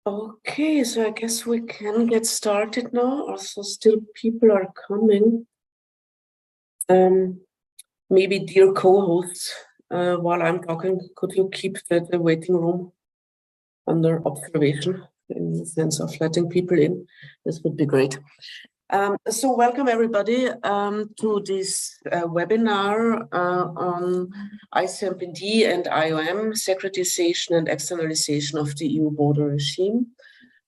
Okay, so I guess we can get started now. Also, still people are coming. Maybe dear co-hosts, while I'm talking, could you keep the waiting room under observation in the sense of letting people in? This would be great. So welcome everybody to this webinar on ICMPD and IOM, Securitisation and Externalisation of the EU border regime.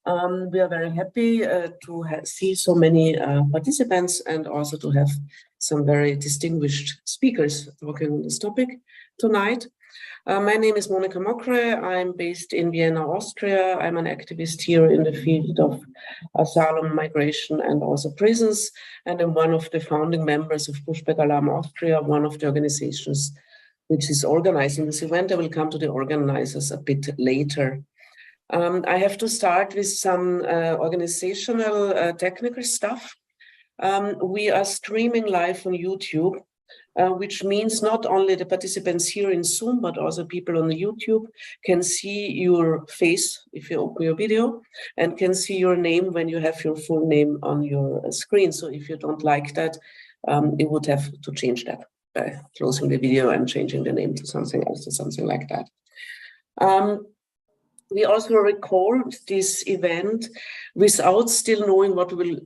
We are very happy to see so many participants and also to have some very distinguished speakers talking on this topic tonight. My name is Monika Mokre. I'm based in Vienna, Austria. I'm an activist here in the field of asylum, migration, and also prisons. And I'm one of the founding members of Pushback Alarm Austria, one of the organizations which is organizing this event. I will come to the organizers a bit later. I have to start with some organizational technical stuff. We are streaming live on YouTube, which means not only the participants here in Zoom, but also people on the YouTube can see your face if you open your video and can see your name when you have your full name on your screen. So if you don't like that, you would have to change that by closing the video and changing the name to something else or something like that. We also record this event without still knowing what we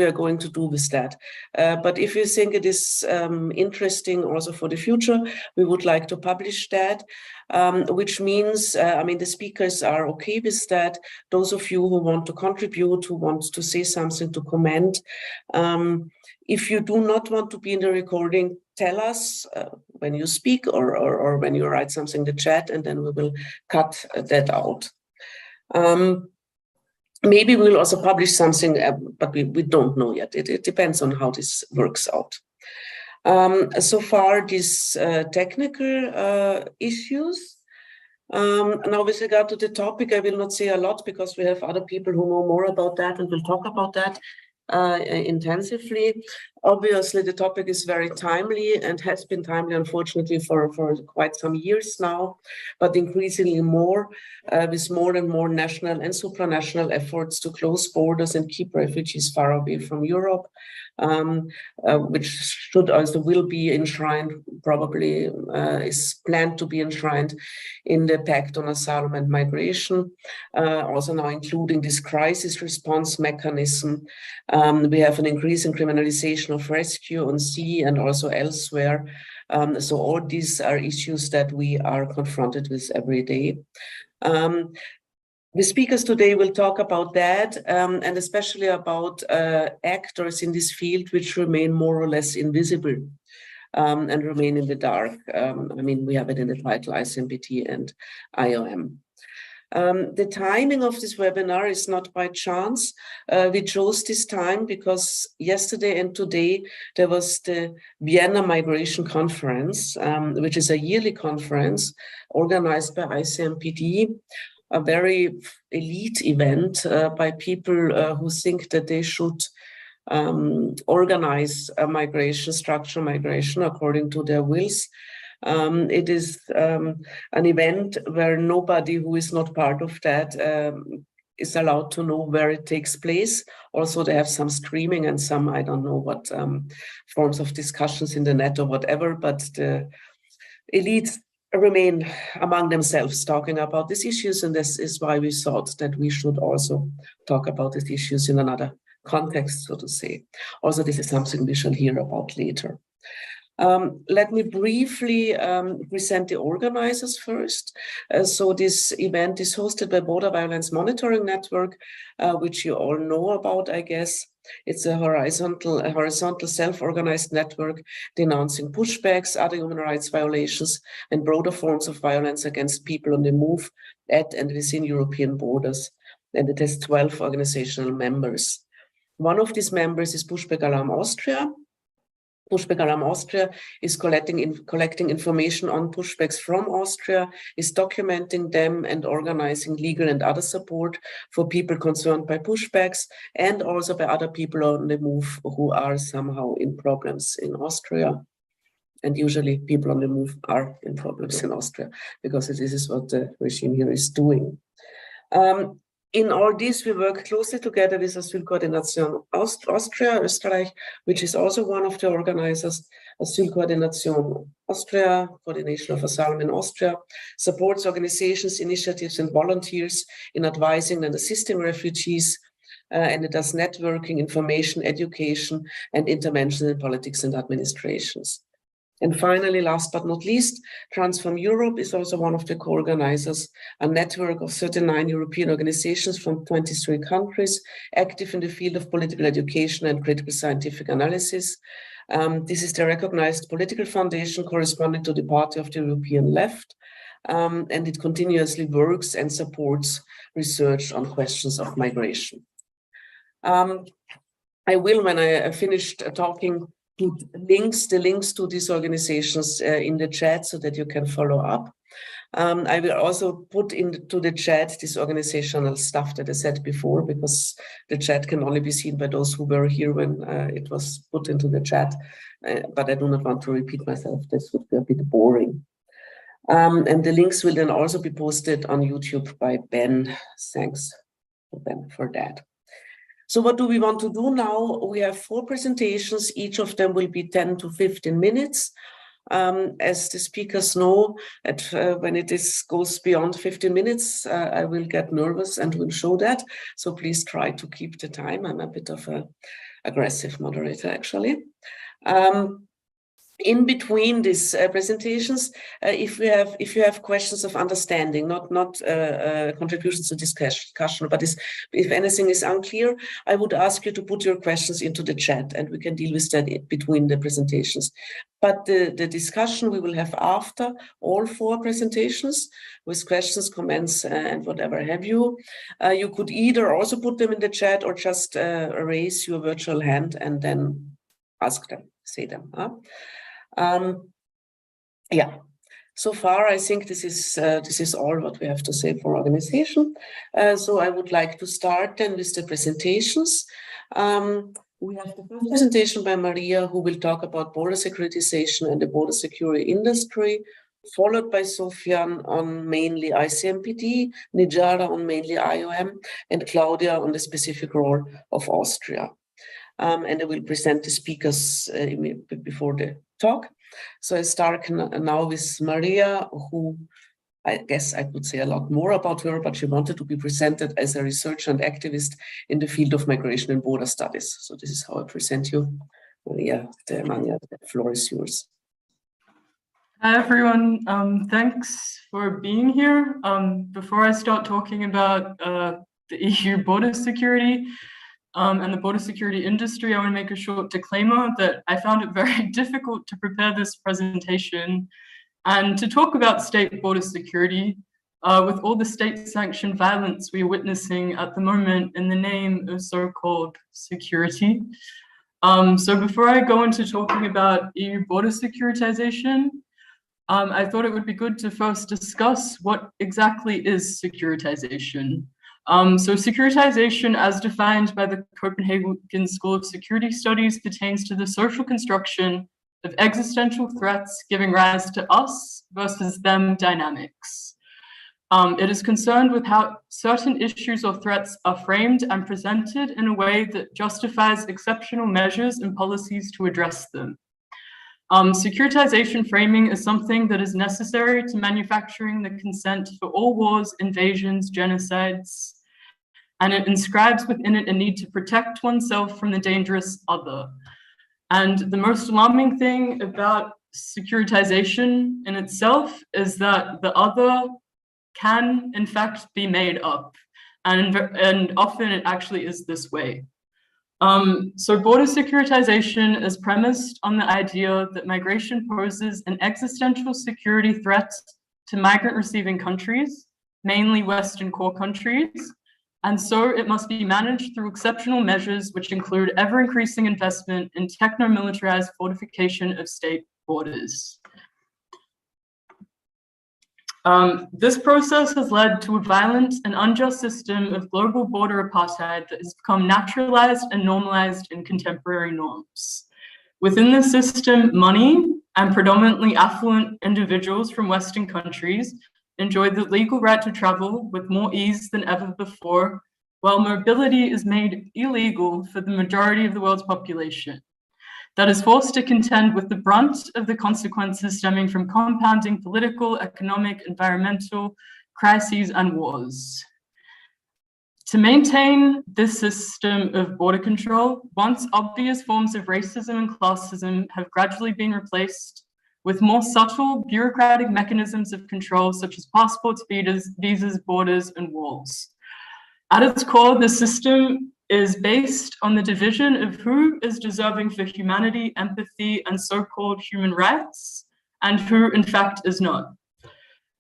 are going to do with that. But if you think it is interesting also for the future, we would like to publish that, which means, the speakers are okay with that. Those of you who want to contribute, who want to say something, to comment, if you do not want to be in the recording, tell us when you speak or when you write something in the chat, and then we will cut that out. Maybe we'll also publish something, but we don't know yet. It depends on how this works out. So far, these technical issues. Now, with regard to the topic, I will not say a lot because we have other people who know more about that and will talk about that intensively. Obviously, the topic is very timely and has been timely, unfortunately, for quite some years now, but increasingly more with more and more national and supranational efforts to close borders and keep refugees far away from Europe, which should also will be enshrined, probably is planned to be enshrined in the Pact on Asylum and Migration, also now including this crisis response mechanism. We have an increase in criminalization of rescue on sea and also elsewhere. So all these are issues that we are confronted with every day. The speakers today will talk about that and especially about actors in this field which remain more or less invisible and remain in the dark. We have it in the title, ICMPD and IOM. The timing of this webinar is not by chance. We chose this time because yesterday and today there was the Vienna Migration Conference, which is a yearly conference organized by ICMPD, a very elite event by people who think that they should organize a migration, structural migration according to their wills. It is an event where nobody who is not part of that is allowed to know where it takes place. Also, they have some streaming and some, I don't know what forms of discussions in the net or whatever, but the elites remain among themselves talking about these issues, and this is why we thought that we should also talk about these issues in another context, so to say. Also, this is something we shall hear about later. Let me briefly present the organizers first. So this event is hosted by Border Violence Monitoring Network, which you all know about, I guess. It's a horizontal self-organized network denouncing pushbacks, other human rights violations, and broader forms of violence against people on the move at and within European borders. And it has 12 organizational members. One of these members is Pushback Alarm Austria. Pushback Alarm Austria is collecting information on pushbacks from Austria, is documenting them and organizing legal and other support for people concerned by pushbacks and also by other people on the move who are somehow in problems in Austria. And usually people on the move are in problems in Austria because this is what the regime here is doing. In all this, we work closely together with Asylkoordination Austria, Österreich, which is also one of the organizers. Asylkoordination Austria, Coordination of Asylum in Austria, supports organizations, initiatives, and volunteers in advising and assisting refugees, and it does networking, information, education, and intervention in politics and administrations. And finally, last but not least, Transform Europe is also one of the co-organizers, a network of 39 European organizations from 23 countries, active in the field of political education and critical scientific analysis. This is the recognized political foundation corresponding to the party of the European left, and it continuously works and supports research on questions of migration. I will, when I finished talking, put the links to these organizations in the chat so that you can follow up. I will also put into the chat this organizational stuff that I said before, because the chat can only be seen by those who were here when it was put into the chat. But I do not want to repeat myself. This would be a bit boring. And the links will then also be posted on YouTube by Ben. Thanks, Ben, for that. So what do we want to do now? We have 4 presentations. Each of them will be 10 to 15 minutes. As the speakers know, when it goes beyond 15 minutes, I will get nervous and will show that. So please try to keep the time. I'm a bit of an aggressive moderator, actually. In between these presentations, if you have questions of understanding, not contributions to discussion, but if anything is unclear, I would ask you to put your questions into the chat, and we can deal with that between the presentations. But the discussion we will have after all 4 presentations, with questions, comments, and whatever have you. You could either also put them in the chat or just raise your virtual hand and then ask them, say them. Yeah, so far I think this is all what we have to say for organization. So I would like to start then with the presentations. We have the first presentation by Maria, who will talk about border securitization and the border security industry, followed by Sofian on mainly ICMPD, Nijara on mainly IOM, and Claudia on the specific role of Austria. And I will present the speakers before the talk. So I start now with Maria, who I guess I could say a lot more about her, but she wanted to be presented as a researcher and activist in the field of migration and border studies. So this is how I present you. Maria, the floor is yours. Hi, everyone. Thanks for being here. Before I start talking about the EU border security, and the border security industry, I want to make a short disclaimer that I found it very difficult to prepare this presentation and to talk about state border security with all the state-sanctioned violence we are witnessing at the moment in the name of so-called security. So before I go into talking about EU border securitization, I thought it would be good to first discuss what exactly is securitization. So securitization, as defined by the Copenhagen School of Security Studies, pertains to the social construction of existential threats giving rise to us versus them dynamics. It is concerned with how certain issues or threats are framed and presented in a way that justifies exceptional measures and policies to address them. Securitization framing is something that is necessary to manufacturing the consent for all wars, invasions, genocides, and it inscribes within it a need to protect oneself from the dangerous other. And the most alarming thing about securitization in itself is that the other can, in fact, be made up. And often it actually is this way. So border securitization is premised on the idea that migration poses an existential security threat to migrant-receiving countries, mainly Western core countries, and so it must be managed through exceptional measures which include ever-increasing investment in techno-militarized fortification of state borders. This process has led to a violent and unjust system of global border apartheid that has become naturalized and normalized in contemporary norms. Within the system, money and predominantly affluent individuals from Western countries enjoy the legal right to travel with more ease than ever before, while mobility is made illegal for the majority of the world's population, that is forced to contend with the brunt of the consequences stemming from compounding political, economic, environmental crises and wars. To maintain this system of border control, once obvious forms of racism and classism have gradually been replaced with more subtle bureaucratic mechanisms of control, such as passports, visas, borders, and walls. At its core, the system is based on the division of who is deserving for humanity, empathy, and so-called human rights, and who, in fact, is not.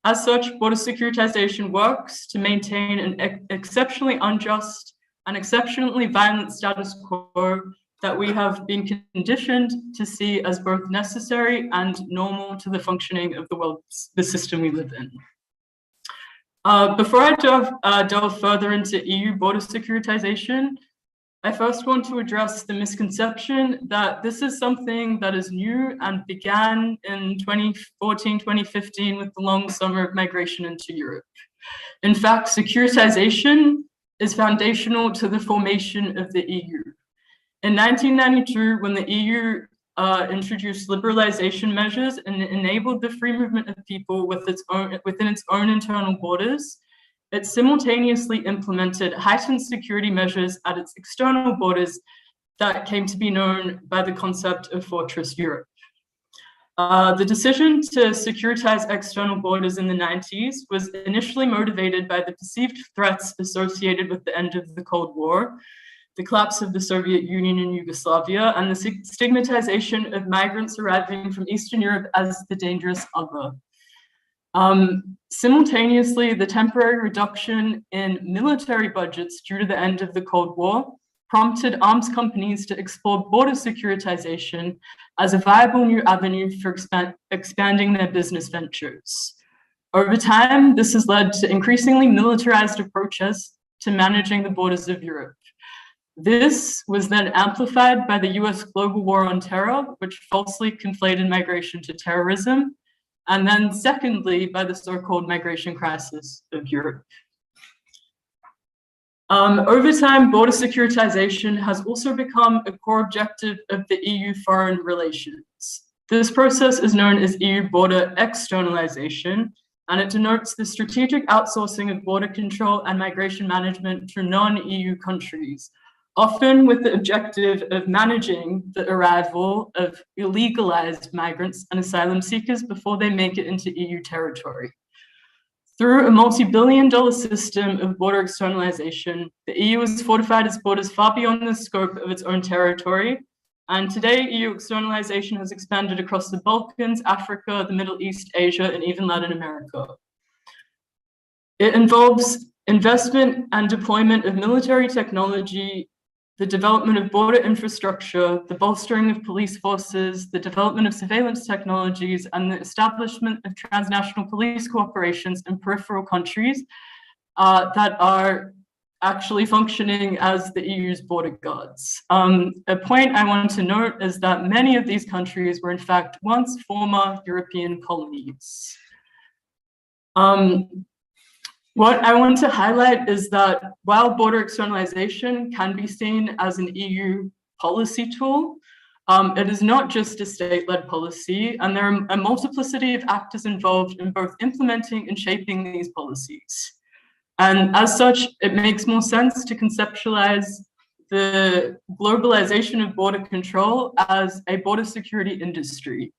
As such, border securitization works to maintain an exceptionally unjust and exceptionally violent status quo that we have been conditioned to see as both necessary and normal to the functioning of the system we live in. Before I delve further into EU border securitization, I first want to address the misconception that this is something that is new and began in 2014, 2015 with the long summer of migration into Europe. In fact, securitization is foundational to the formation of the EU. In 1992, when the EU introduced liberalization measures and enabled the free movement of people within its own internal borders, it simultaneously implemented heightened security measures at its external borders that came to be known by the concept of Fortress Europe. The decision to securitize external borders in the 90s was initially motivated by the perceived threats associated with the end of the Cold War, the collapse of the Soviet Union and Yugoslavia, and the stigmatization of migrants arriving from Eastern Europe as the dangerous other. Simultaneously, the temporary reduction in military budgets due to the end of the Cold War prompted arms companies to explore border securitization as a viable new avenue for expanding their business ventures. Over time, this has led to increasingly militarized approaches to managing the borders of Europe. This was then amplified by the US global war on terror, which falsely conflated migration to terrorism, and then secondly, by the so-called migration crisis of Europe. Over time, border securitization has also become a core objective of the EU foreign relations. This process is known as EU border externalisation, and it denotes the strategic outsourcing of border control and migration management to non-EU countries, often with the objective of managing the arrival of illegalized migrants and asylum seekers before they make it into EU territory. Through a multi-billion-dollar system of border externalization, the EU has fortified its borders far beyond the scope of its own territory, and today EU externalization has expanded across the Balkans, Africa, the Middle East, Asia, and even Latin America. It involves investment and deployment of military technology, the development of border infrastructure, the bolstering of police forces, the development of surveillance technologies, and the establishment of transnational police cooperations in peripheral countries that are actually functioning as the EU's border guards. A point I want to note is that many of these countries were in fact once former European colonies. What I want to highlight is that while border externalization can be seen as an EU policy tool, it is not just a state-led policy, and there are a multiplicity of actors involved in both implementing and shaping these policies. And as such, it makes more sense to conceptualize the globalization of border control as a border security industry.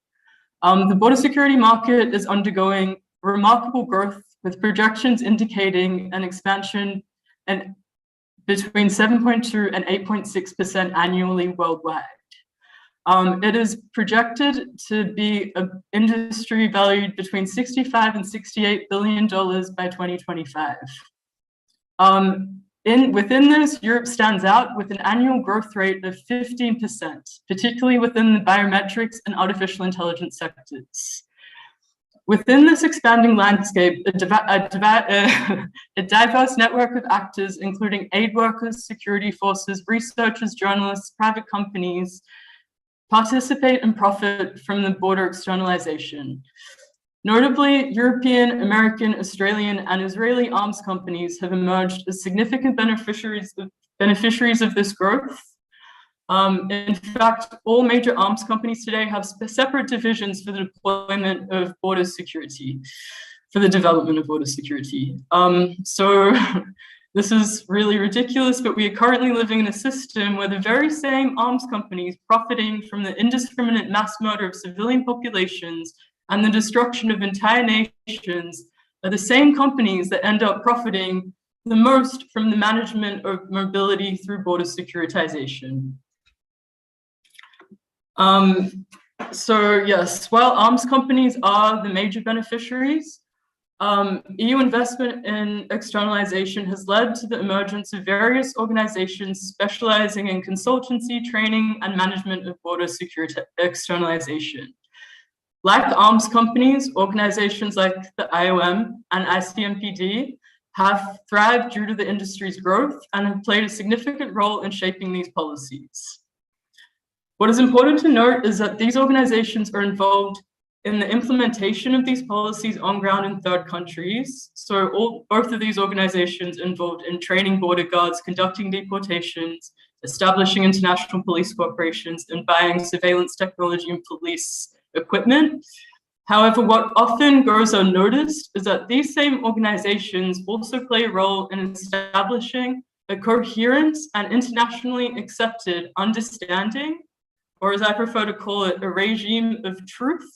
The border security market is undergoing remarkable growth, with projections indicating an expansion between 7.2 and 8.6% annually worldwide. It is projected to be an industry valued between $65 and $68 billion by 2025. Within this, Europe stands out with an annual growth rate of 15%, particularly within the biometrics and artificial intelligence sectors. Within this expanding landscape, a diverse network of actors, including aid workers, security forces, researchers, journalists, private companies, participate and profit from the border externalization. Notably, European, American, Australian, and Israeli arms companies have emerged as significant beneficiaries of this growth. In fact, all major arms companies today have separate divisions for the deployment of border security, for the development of border security. So this is really ridiculous, but we are currently living in a system where the very same arms companies profiting from the indiscriminate mass murder of civilian populations and the destruction of entire nations are the same companies that end up profiting the most from the management of mobility through border securitization. So yes, while arms companies are the major beneficiaries, EU investment in externalization has led to the emergence of various organizations specializing in consultancy, training, and management of border security externalization. Like arms companies, organizations like the IOM and ICMPD have thrived due to the industry's growth and have played a significant role in shaping these policies. What is important to note is that these organizations are involved in the implementation of these policies on ground in third countries. So both of these organizations involved in training border guards, conducting deportations, establishing international police corporations, and buying surveillance technology and police equipment. However, what often goes unnoticed is that these same organizations also play a role in establishing a coherent and internationally accepted understanding, or as I prefer to call it, a regime of truth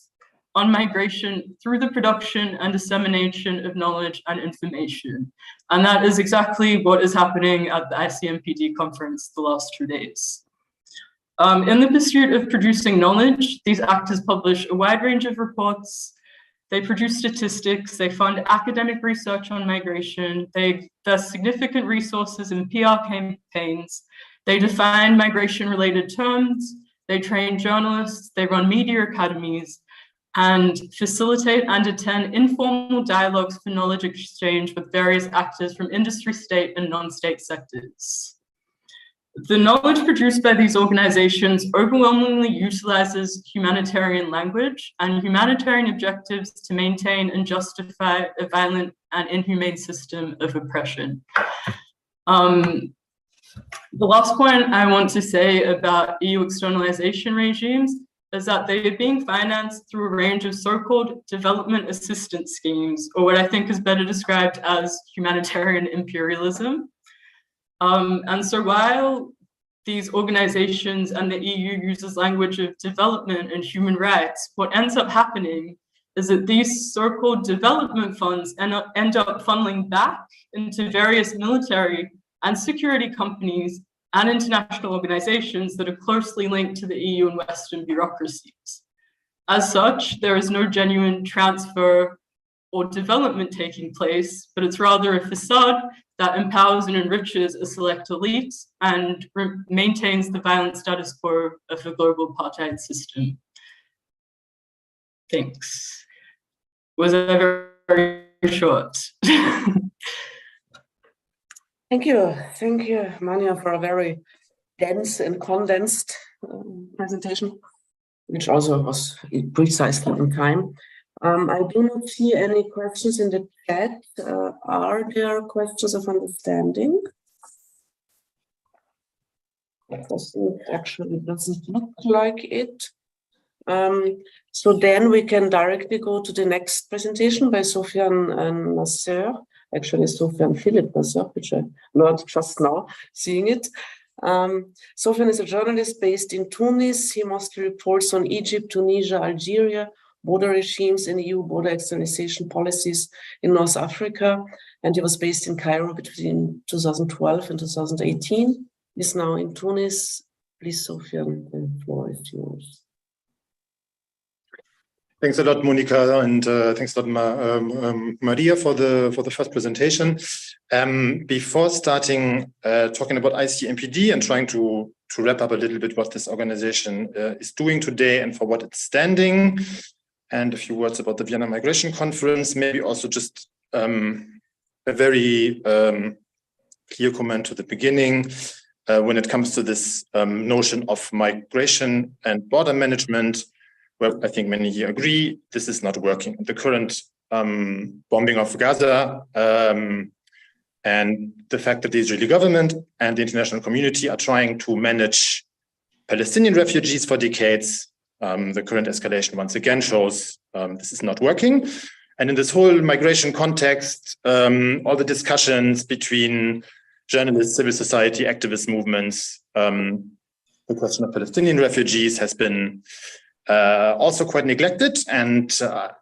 on migration through the production and dissemination of knowledge and information. And that is exactly what is happening at the ICMPD conference the last 2 days. In the pursuit of producing knowledge, these actors publish a wide range of reports. They produce statistics, they fund academic research on migration, they invest significant resources in PR campaigns, they define migration-related terms, they train journalists, they run media academies, and facilitate and attend informal dialogues for knowledge exchange with various actors from industry, state, and non-state sectors. The knowledge produced by these organizations overwhelmingly utilizes humanitarian language and humanitarian objectives to maintain and justify a violent and inhumane system of oppression. The last point I want to say about EU externalization regimes is that they are being financed through a range of so-called development assistance schemes, or what I think is better described as humanitarian imperialism. And so while these organizations and the EU uses language of development and human rights, what ends up happening is that these so-called development funds end up funneling back into various military and security companies and international organizations that are closely linked to the EU and Western bureaucracies. As such, there is no genuine transfer or development taking place, but it's rather a facade that empowers and enriches a select elite and maintains the violent status quo of the global apartheid system. Thanks. Was that very short? Thank you, Mania, for a very dense and condensed presentation, which also was precisely on time. I do not see any questions in the chat. Are there questions of understanding? Actually doesn't look like it. So then we can directly go to the next presentation by Sofiane and Nasser. Actually, Sofiane Philippe Nasser, which I learned just now, seeing it. Sofiane is a journalist based in Tunis. He mostly reports on Egypt, Tunisia, Algeria, border regimes in EU, border externalization policies in North Africa. And he was based in Cairo between 2012 and 2018. He's now in Tunis. Please, Sofiane, the floor is yours. Thanks a lot, Monica, and thanks a lot, Maria, for the first presentation. Before starting talking about ICMPD and trying to wrap up a little bit what this organization is doing today and for what it's standing, and a few words about the Vienna Migration Conference, maybe also just a very clear comment to the beginning when it comes to this notion of migration and border management. where I think many here agree this is not working. The current bombing of Gaza and the fact that the Israeli government and the international community are trying to manage Palestinian refugees for decades, the current escalation once again shows this is not working. And in this whole migration context, all the discussions between journalists, civil society, activist movements, the question of Palestinian refugees has been also quite neglected. And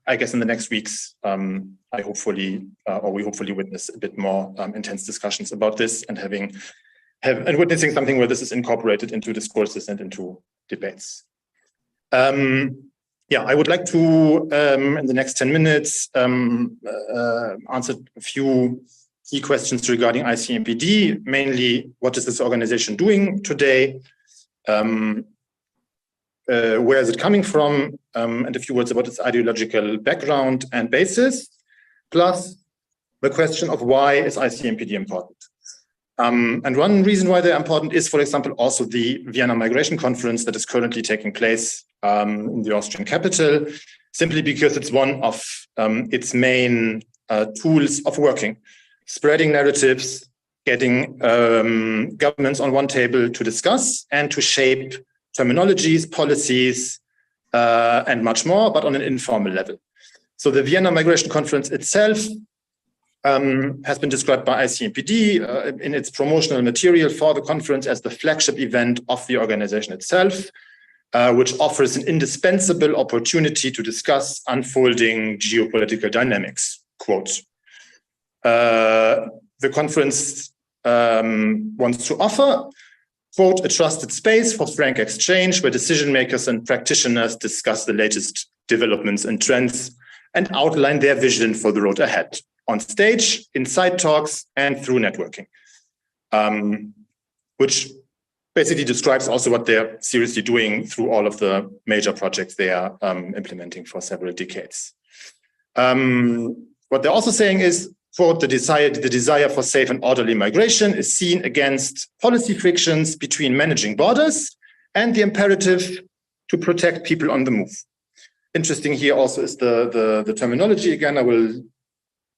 I guess in the next weeks, we hopefully witness a bit more intense discussions about this and witnessing something where this is incorporated into discourses and into debates. I would like to, in the next 10 minutes, answer a few key questions regarding ICMPD, mainly what is this organization doing today, where is it coming from, and a few words about its ideological background and basis, plus the question of why is ICMPD important. And one reason why they're important is, for example, also the Vienna Migration Conference that is currently taking place in the Austrian capital, simply because it's one of its main tools of working, spreading narratives, getting governments on one table to discuss and to shape terminologies, policies, and much more, but on an informal level. So the Vienna Migration Conference itself has been described by ICMPD in its promotional material for the conference as the flagship event of the organization itself, which offers an indispensable opportunity to discuss unfolding geopolitical dynamics, quote. The conference wants to offer, quote, a trusted space for frank exchange where decision makers and practitioners discuss the latest developments and trends and outline their vision for the road ahead, on stage, in side talks, and through networking, which basically describes also what they're seriously doing through all of the major projects they are implementing for several decades. What they're also saying is, quote, the desire for safe and orderly migration is seen against policy frictions between managing borders and the imperative to protect people on the move. Interesting here also is the terminology. Again, I will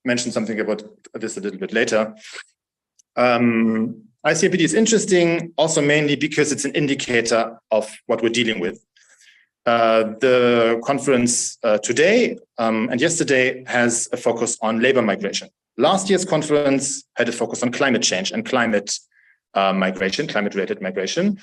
mention something about this a little bit later. ICMPD is interesting also mainly because it's an indicator of what we're dealing with. The conference today and yesterday has a focus on labor migration. Last year's conference had a focus on climate change and climate migration, climate-related migration,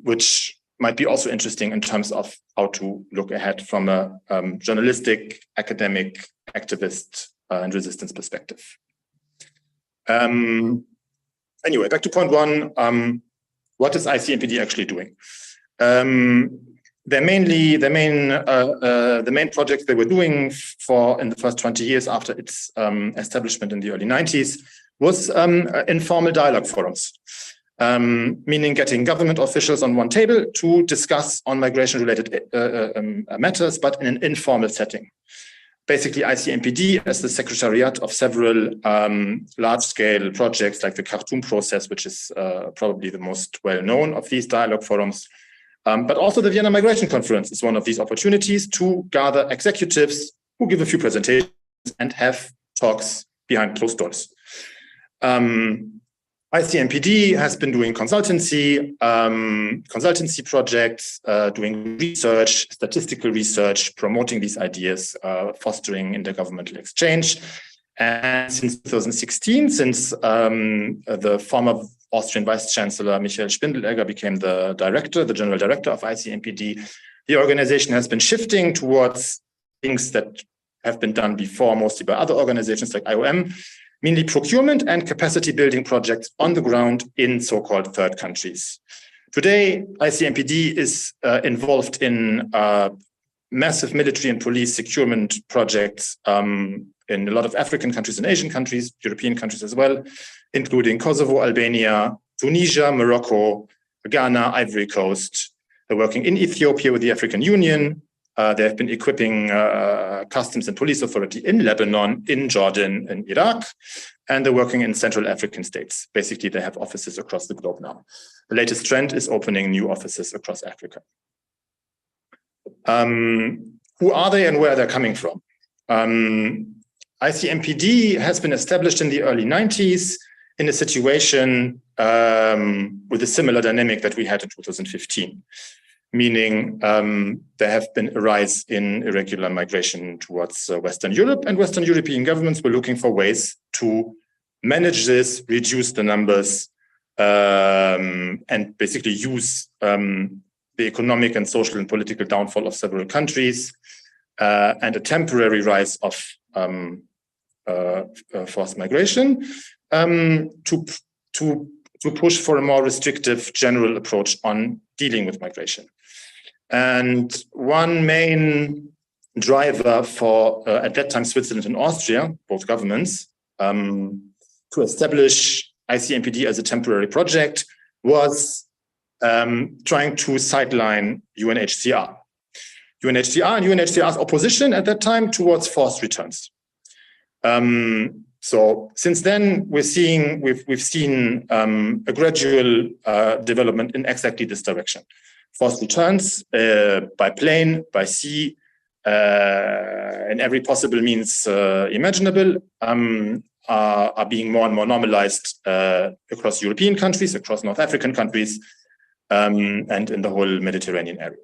which might be also interesting in terms of how to look ahead from a journalistic, academic, activist, and resistance perspective. Anyway, back to point one. What is ICMPD actually doing? The main projects they were doing in the first 20 years after its establishment in the early 90s was informal dialogue forums, meaning getting government officials on one table to discuss on migration-related matters, but in an informal setting. Basically, ICMPD as the secretariat of several large-scale projects like the Khartoum process, which is probably the most well-known of these dialogue forums. But also the Vienna Migration Conference is one of these opportunities to gather executives who give a few presentations and have talks behind closed doors. ICMPD has been doing consultancy projects, doing research, statistical research, promoting these ideas, fostering intergovernmental exchange. And since 2016, since the former Austrian Vice Chancellor Michael Spindelegger became the general director of ICMPD, the organization has been shifting towards things that have been done before, mostly by other organizations like IOM, mainly procurement and capacity building projects on the ground in so-called third countries. Today, ICMPD is involved in massive military and police securement projects in a lot of African countries and Asian countries, European countries as well, including Kosovo, Albania, Tunisia, Morocco, Ghana, Ivory Coast. They're working in Ethiopia with the African Union. They have been equipping customs and police authority in Lebanon, in Jordan, and Iraq, and they're working in Central African states. Basically, they have offices across the globe now. The latest trend is opening new offices across Africa. Who are they and where they're coming from? ICMPD has been established in the early 90s in a situation with a similar dynamic that we had in 2015, meaning there have been a rise in irregular migration towards Western Europe, and Western European governments were looking for ways to manage this, reduce the numbers, and basically use the economic and social and political downfall of several countries and a temporary rise of forced migration to push for a more restrictive general approach on dealing with migration. And one main driver for, at that time, Switzerland and Austria, both governments, to establish ICMPD as a temporary project was trying to sideline UNHCR. UNHCR and UNHCR's opposition at that time towards forced returns. So since then, we've seen a gradual development in exactly this direction. Forced returns by plane, by sea, in every possible means imaginable, are being more and more normalized across European countries, across North African countries, and in the whole Mediterranean area.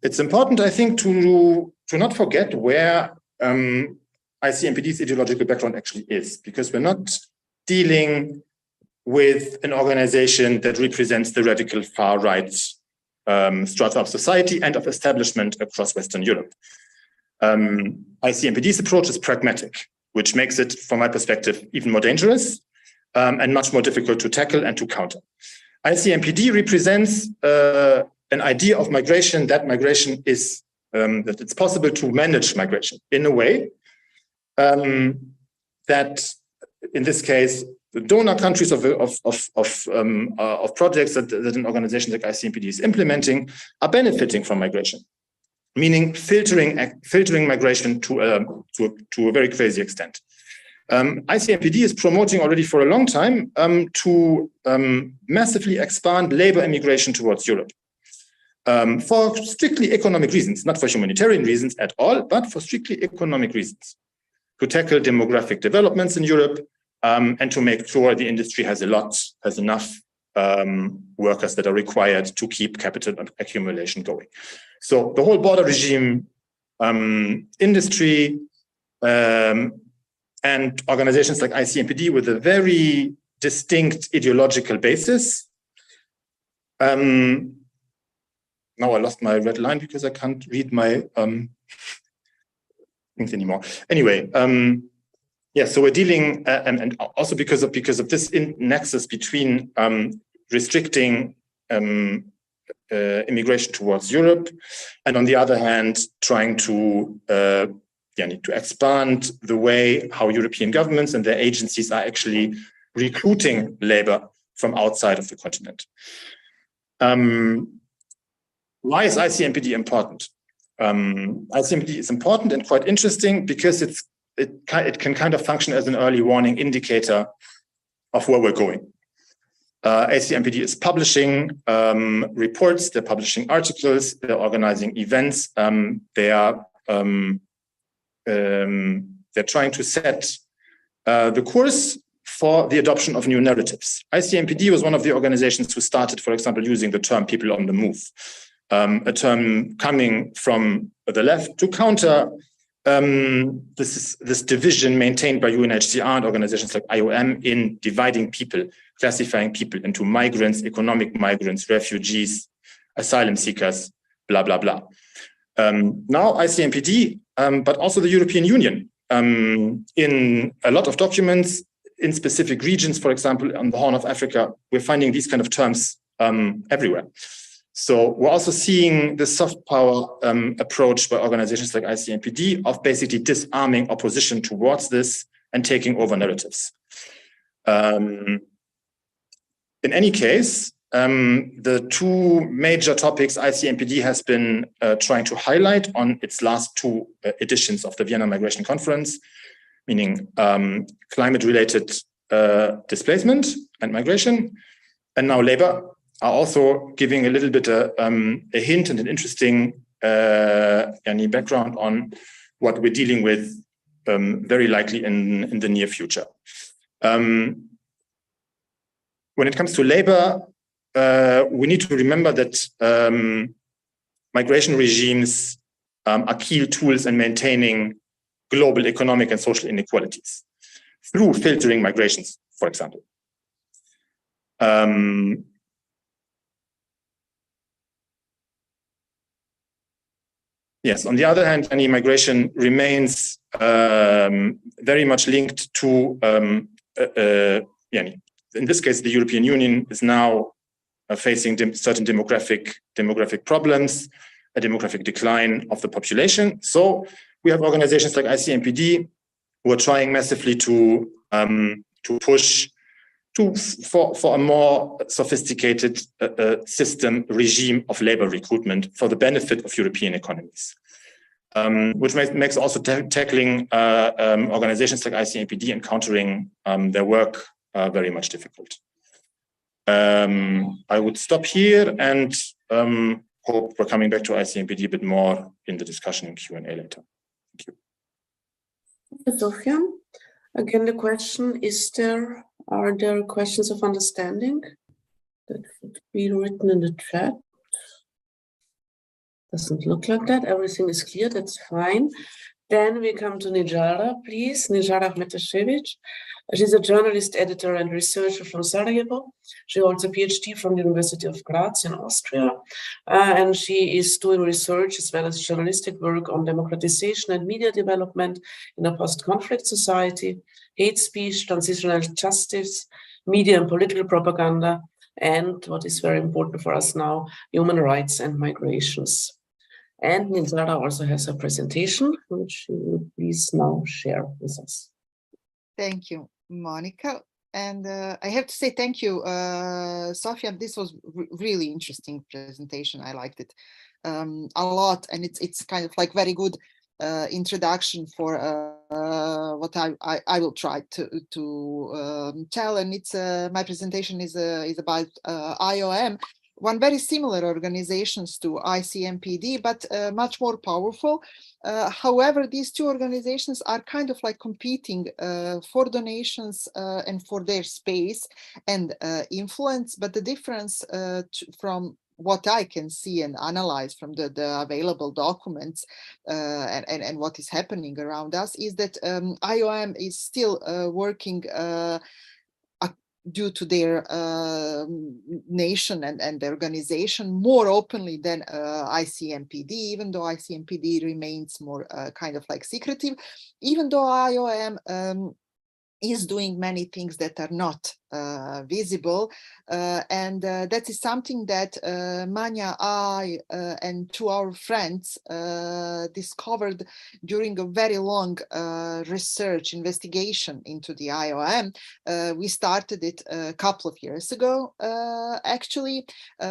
It's important, I think, to not forget where ICMPD's ideological background actually is, because we're not dealing with an organization that represents the radical far-right strata of society and of establishment across Western Europe. ICMPD's approach is pragmatic, which makes it, from my perspective, even more dangerous and much more difficult to tackle and to counter. ICMPD represents an idea of migration, that migration is, that it's possible to manage migration in a way that, in this case, the donor countries of projects that an organization like ICMPD is implementing are benefiting from migration, meaning filtering migration to a very crazy extent. ICMPD is promoting already for a long time to massively expand labor immigration towards Europe for strictly economic reasons, not for humanitarian reasons at all, but for strictly economic reasons, to tackle demographic developments in Europe and to make sure the industry has enough workers that are required to keep capital accumulation going. So the whole border regime, industry, and organizations like ICMPD with a very distinct ideological basis. Now I lost my red line because I can't read my things anymore. Anyway, yeah, so we're dealing, and also because of this nexus between restricting immigration towards Europe, and on the other hand, trying to expand the way how European governments and their agencies are actually recruiting labor from outside of the continent. Why is ICMPD important? ICMPD is important and quite interesting because it can kind of function as an early warning indicator of where we're going. ICMPD is publishing reports, they're publishing articles, they're organizing events, they're trying to set the course for the adoption of new narratives. ICMPD was one of the organizations who started, for example, using the term people on the move, a term coming from the left to counter this division maintained by UNHCR and organizations like IOM in dividing people, classifying people into migrants, economic migrants, refugees, asylum seekers, blah, blah, blah. Now ICMPD, but also the European Union, in a lot of documents in specific regions, for example, on the Horn of Africa, we're finding these kind of terms everywhere. So we're also seeing the soft power approach by organizations like ICMPD of basically disarming opposition towards this and taking over narratives. In any case, the two major topics ICMPD has been trying to highlight on its last two editions of the Vienna Migration Conference, meaning climate-related displacement and migration, and now labor, are also giving a little bit a hint and an interesting background on what we're dealing with very likely in the near future. When it comes to labor, we need to remember that migration regimes are key tools in maintaining global economic and social inequalities through filtering migrations, for example. Yes, on the other hand, any migration remains very much linked to, in this case, the European Union is now facing certain demographic problems, a demographic decline of the population. So we have organizations like ICMPD who are trying massively to push for a more sophisticated system regime of labor recruitment for the benefit of European economies, which makes also tackling organizations like ICMPD and countering their work very much difficult. I would stop here and hope we're coming back to ICMPD a bit more in the discussion in Q&A later. Thank you. Sophia, again, the question, are there questions of understanding that would be written in the chat? Doesn't look like that. Everything is clear. That's fine. Then we come to Nijara, please. Nijara Metašević. She's a journalist, editor, and researcher from Sarajevo. She holds a PhD from the University of Graz in Austria. And she is doing research as well as journalistic work on democratization and media development in a post-conflict society, hate speech, transitional justice, media and political propaganda, and what is very important for us now, human rights and migrations. And Nizara also has a presentation, which she will please now share with us. Thank you, Monica. And I have to say thank you, Sofia. This was really interesting presentation. I liked it a lot, and it's kind of like very good introduction for what I will try to tell. And it's my presentation is about IOM. One very similar organizations to ICMPD, but much more powerful. However, these two organizations are kind of like competing for donations and for their space and influence. But the difference from what I can see and analyze from the available documents and what is happening around us is that IOM is still working due to their nation and the organization more openly than ICMPD, even though ICMPD remains more kind of like secretive, even though IOM is doing many things that are not visible, and that is something that Manja, I, and two our friends discovered during a very long research investigation into the IOM. We started it a couple of years ago, actually,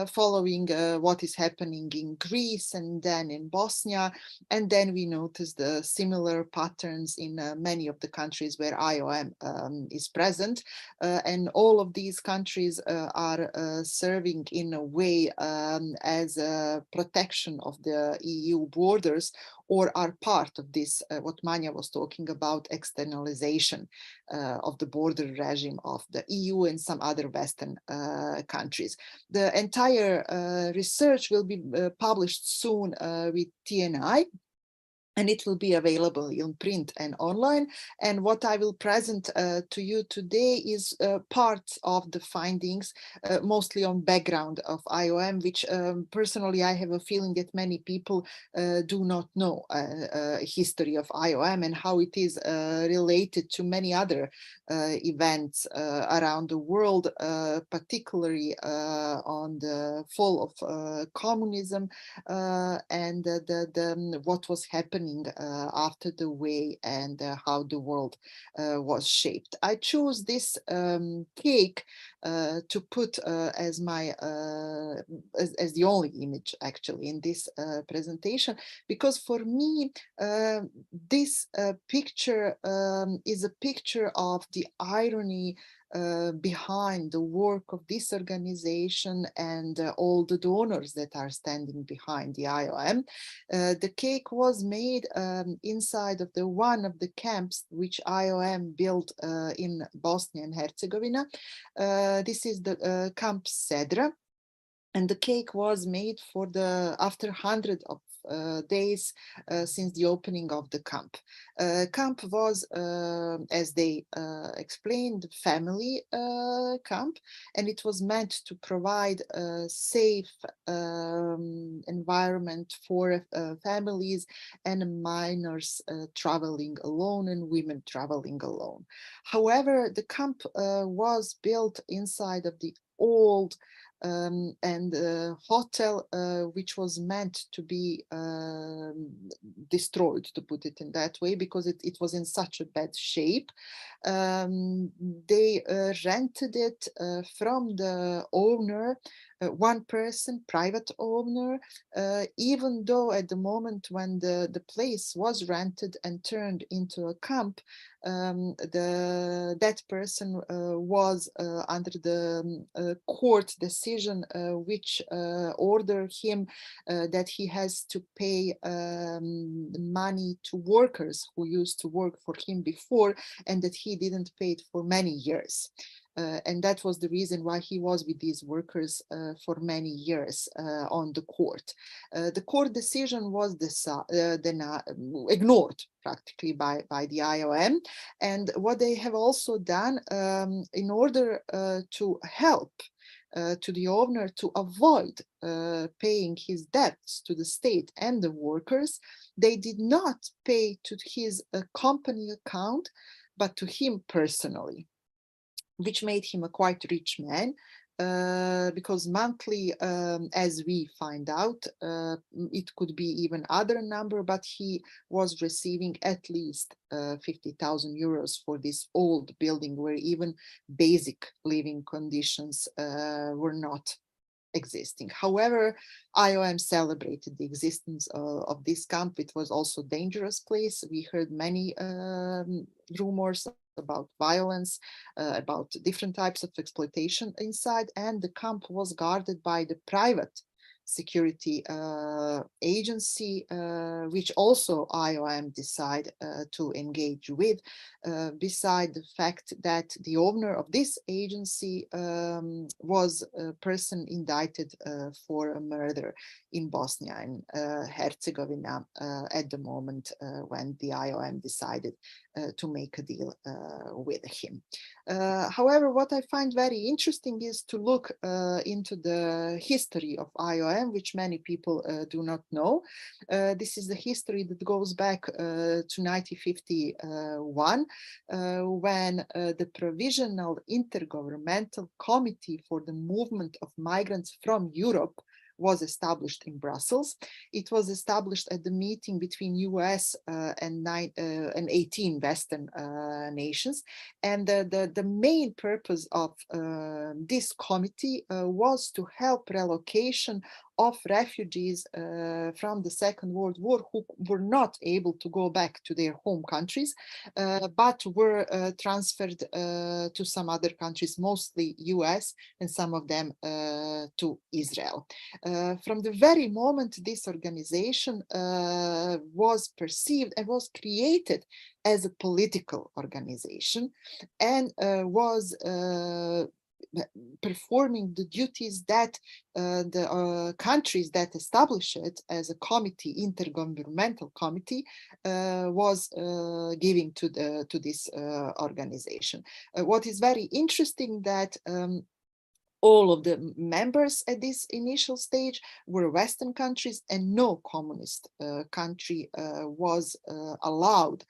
following what is happening in Greece and then in Bosnia, and then we noticed the similar patterns in many of the countries where IOM is present, and all of these countries are serving in a way as a protection of the EU borders, or are part of this, what Manja was talking about, externalization of the border regime of the EU and some other Western countries. The entire research will be published soon with TNI, and it will be available in print and online. And what I will present to you today is parts of the findings, mostly on background of IOM, which personally I have a feeling that many people do not know history of IOM and how it is related to many other events around the world, particularly on the fall of communism and what was happening after the way and how the world was shaped. I chose this cake to put as my as the only image actually in this presentation, because for me this picture is a picture of the irony behind the work of this organization and all the donors that are standing behind the IOM. The cake was made inside of one of the camps which IOM built in Bosnia and Herzegovina. This is the Camp Sedra. And the cake was made after 100 of days since the opening of the camp. Camp was, as they explained, family camp, and it was meant to provide a safe environment for families and minors traveling alone and women traveling alone. However, the camp was built inside of the old hotel, which was meant to be destroyed, to put it in that way, because it was in such a bad shape. They rented it from the owner, one person, private owner, even though at the moment when the place was rented and turned into a camp, that person was under the court decision which ordered him that he has to pay money to workers who used to work for him before, and that he didn't pay it for many years. And that was the reason why he was with these workers for many years on the court. The court decision was ignored practically by the IOM. And what they have also done in order to help to the owner to avoid paying his debts to the state and the workers, they did not pay to his company account, but to him personally, which made him a quite rich man, because monthly, as we find out, it could be even other number, but he was receiving at least 50,000 euros for this old building where even basic living conditions were not existing. However, IOM celebrated the existence of this camp. It was also a dangerous place. We heard many rumors about violence, about different types of exploitation inside, and the camp was guarded by the private security agency, which also IOM decided to engage with, beside the fact that the owner of this agency was a person indicted for a murder in Bosnia and Herzegovina at the moment when the IOM decided to make a deal with him. However, what I find very interesting is to look into the history of IOM, which many people do not know. This is the history that goes back to 1951, when the Provisional Intergovernmental Committee for the Movement of Migrants from Europe was established in Brussels. It was established at the meeting between US and 18 Western nations. And the main purpose of this committee was to help relocation of refugees from the Second World War who were not able to go back to their home countries, but were transferred to some other countries, mostly US, and some of them to Israel. From the very moment this organization was perceived and was created as a political organization and was performing the duties that the countries that established it as a committee, intergovernmental committee, was giving to this organization. What is very interesting that all of the members at this initial stage were Western countries, and no communist country was allowed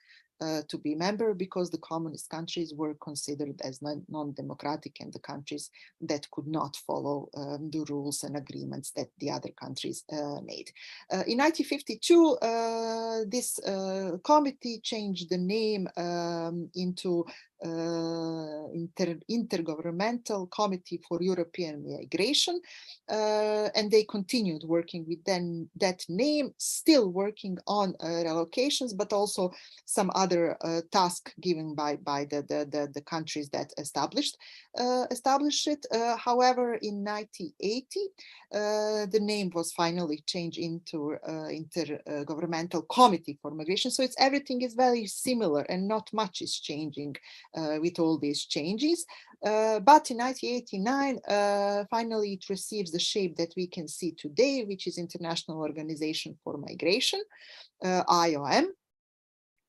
to be member, because the communist countries were considered as non-democratic and the countries that could not follow the rules and agreements that the other countries made. In 1952, this committee changed the name into Intergovernmental Committee for European Migration, and they continued working with that name, still working on relocations, but also some other task given by the countries that established it. However, in 1980, the name was finally changed into Intergovernmental Committee for Migration. So everything is very similar and not much is changing with all these changes. But in 1989, finally it receives the shape that we can see today, which is International Organization for Migration, IOM.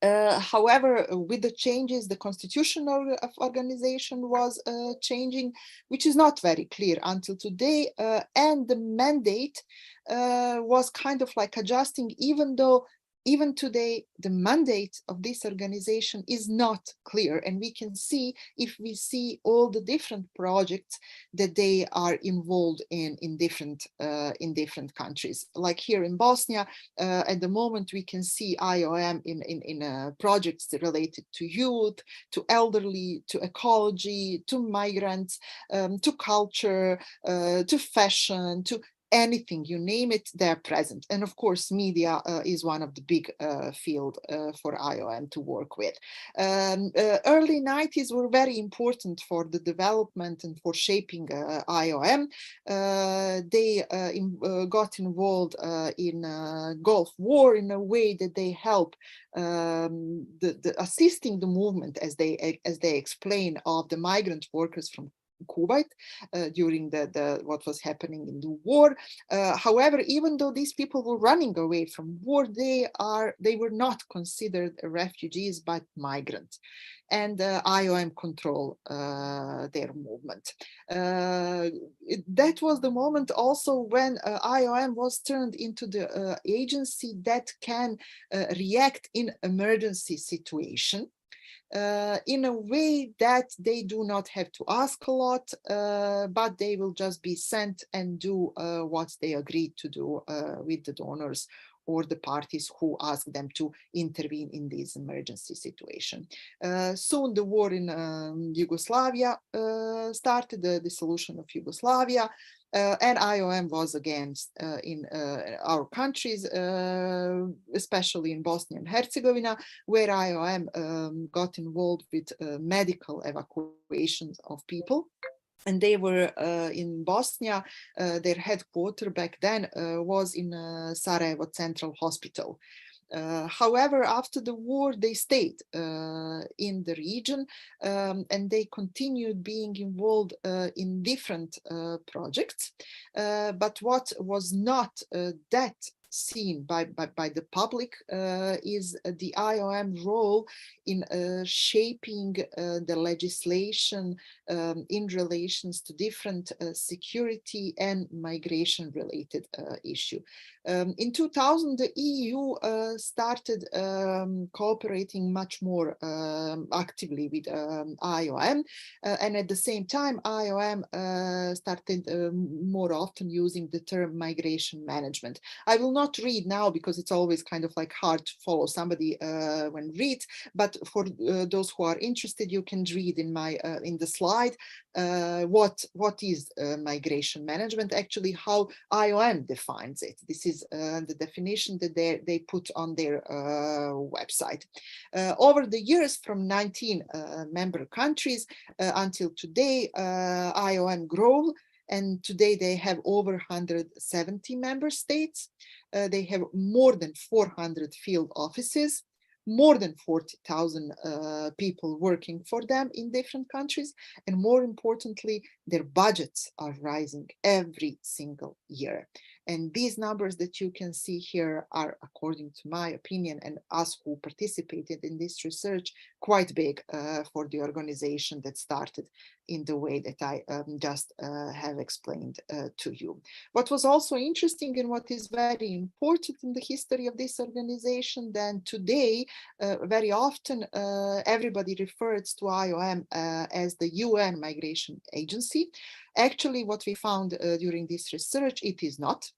However, with the changes, the constitution of organization was changing, which is not very clear until today, and the mandate was kind of like adjusting, even though even today the mandate of this organization is not clear, and we can see if we see all the different projects that they are involved in different countries. Like here in Bosnia, at the moment we can see IOM in projects related to youth, to elderly, to ecology, to migrants, to culture, to fashion, to anything, you name it, they're present. And of course, media is one of the big field for IOM to work with. Early 90s were very important for the development and for shaping IOM. They got involved in Gulf War in a way that they help assisting the movement, as they explain, of the migrant workers from Kuwait during what was happening in the war. However, even though these people were running away from war, they were not considered refugees but migrants, and IOM control their movement. That was the moment also when IOM was turned into the agency that can react in emergency situation. In a way that they do not have to ask a lot, but they will just be sent and do what they agreed to do with the donors or the parties who ask them to intervene in this emergency situation. Soon the war in Yugoslavia started, the dissolution of Yugoslavia, and IOM was again in our countries, especially in Bosnia and Herzegovina, where IOM got involved with medical evacuations of people. And they were in Bosnia, their headquarters back then was in Sarajevo Central Hospital. However, after the war, they stayed in the region and they continued being involved in different projects. But what was not that seen by the public is the IOM role in shaping the legislation in relations to different security and migration related issue. In 2000, the EU started cooperating much more actively with IOM, and at the same time IOM started more often using the term migration management. I will not read now because it's always kind of like hard to follow somebody when read, but for those who are interested, you can read in my in the slide what is migration management, actually how IOM defines it. This is the definition that they put on their website. Over the years, from 19 member countries until today, IOM grew, and today they have over 170 member states. They have more than 400 field offices, more than 40,000 people working for them in different countries, and more importantly, their budgets are rising every single year. And these numbers that you can see here are, according to my opinion and us who participated in this research, quite big for the organization that started in the way that I just have explained to you. What was also interesting and what is very important in the history of this organization, then today, very often everybody refers to IOM as the UN Migration Agency. Actually, what we found during this research, it is not.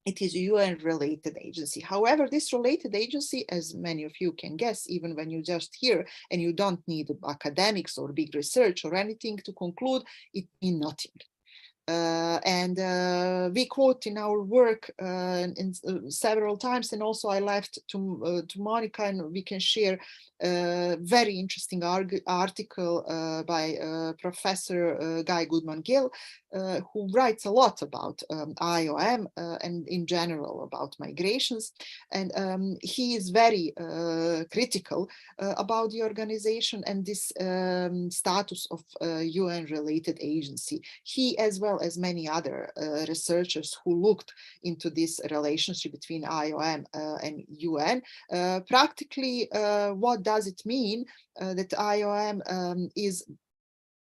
It is a UN-related agency. However, this related agency, as many of you can guess, even when you just hear and you don't need academics or big research or anything to conclude, it means nothing. We quote in our work several times, and also I left to Monica, and we can share a very interesting article by Professor Guy Goodman-Gill, who writes a lot about IOM and in general about migrations. And he is very critical about the organization and this status of UN-related agency. He, as well as many other researchers who looked into this relationship between IOM and UN, practically what does it mean that IOM is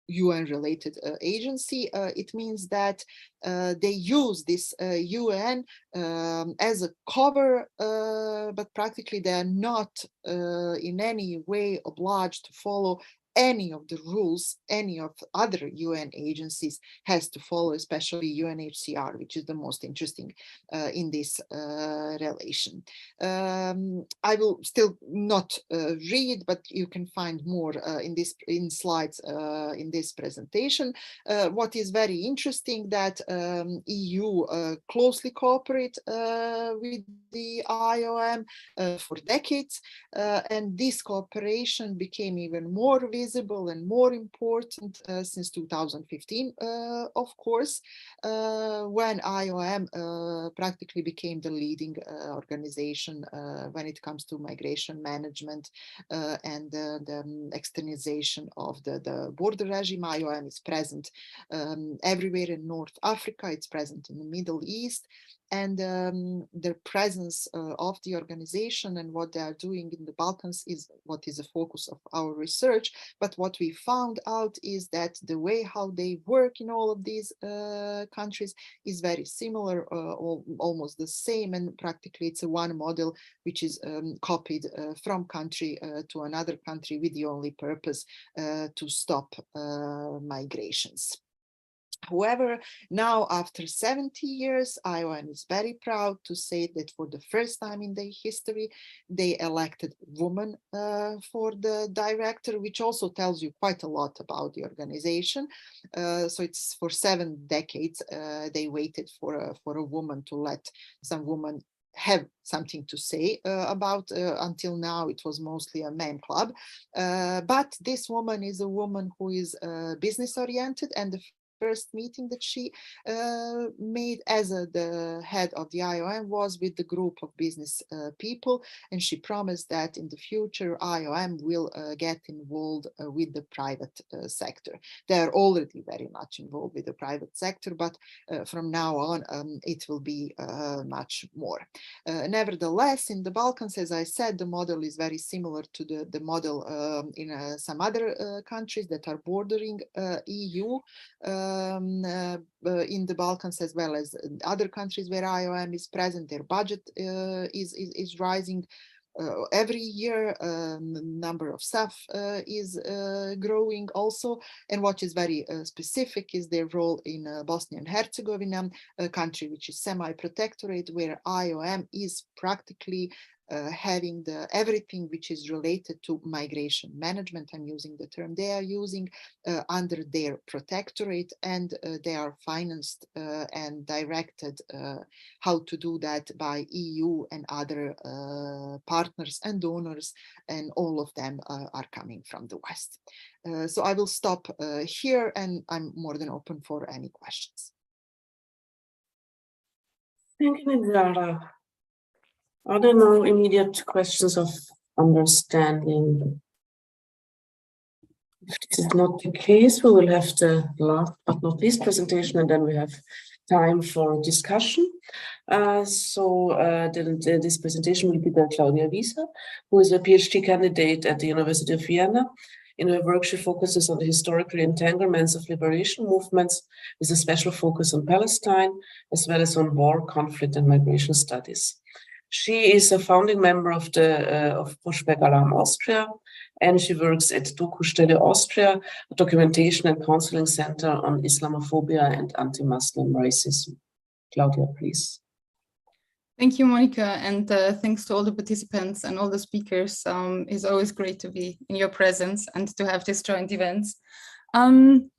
UN-related agency? It means that they use this UN as a cover, but practically they are not in any way obliged to follow any of the rules any of other UN agencies has to follow, especially UNHCR, which is the most interesting in this relation. I will still not read, but you can find more in slides in this presentation. What is very interesting that EU closely cooperate with the IOM for decades, and this cooperation became even more visible and more important since 2015, of course, when IOM practically became the leading organization when it comes to migration management and the externalization of the border regime. IOM is present everywhere in North Africa, it's present in the Middle East, and the presence of the organization and what they are doing in the Balkans is what is the focus of our research. But what we found out is that the way how they work in all of these countries is very similar, almost the same, and practically it's a one model which is copied from country to another country with the only purpose to stop migrations. However, now after 70 years, IOM is very proud to say that for the first time in their history, they elected women for the director, which also tells you quite a lot about the organization. So it's for 7 decades, they waited for a woman to let some woman have something to say about. Until now, it was mostly a men club. But this woman is a woman who is business oriented, and the first meeting that she made as the head of the IOM was with the group of business people, and she promised that in the future IOM will get involved with the private sector. They are already very much involved with the private sector, but from now on it will be much more. Nevertheless, in the Balkans, as I said, the model is very similar to the model in some other countries that are bordering EU. In the Balkans, as well as other countries where IOM is present, their budget is rising every year. Number of staff is growing also, and what is very specific is their role in Bosnia and Herzegovina, a country which is semi-protectorate, where IOM is practically having everything which is related to migration management. I'm using the term they are using under their protectorate, and they are financed and directed how to do that by EU and other partners and donors, and all of them are coming from the West. So I will stop here, and I'm more than open for any questions. Thank you, Nizara. Are there no immediate questions of understanding? If this is not the case, we will have the last but not least presentation, and then we have time for discussion. This presentation will be by Claudia Wieser, who is a PhD candidate at the University of Vienna. In her work, she focuses on the historical entanglements of liberation movements, with a special focus on Palestine, as well as on war, conflict, and migration studies. She is a founding member of Pushback Alarm Austria, and she works at Dokustelle Austria, a documentation and counseling center on Islamophobia and anti-Muslim racism. Claudia, please. Thank you, Monica, and thanks to all the participants and all the speakers. It's always great to be in your presence and to have these joint events. And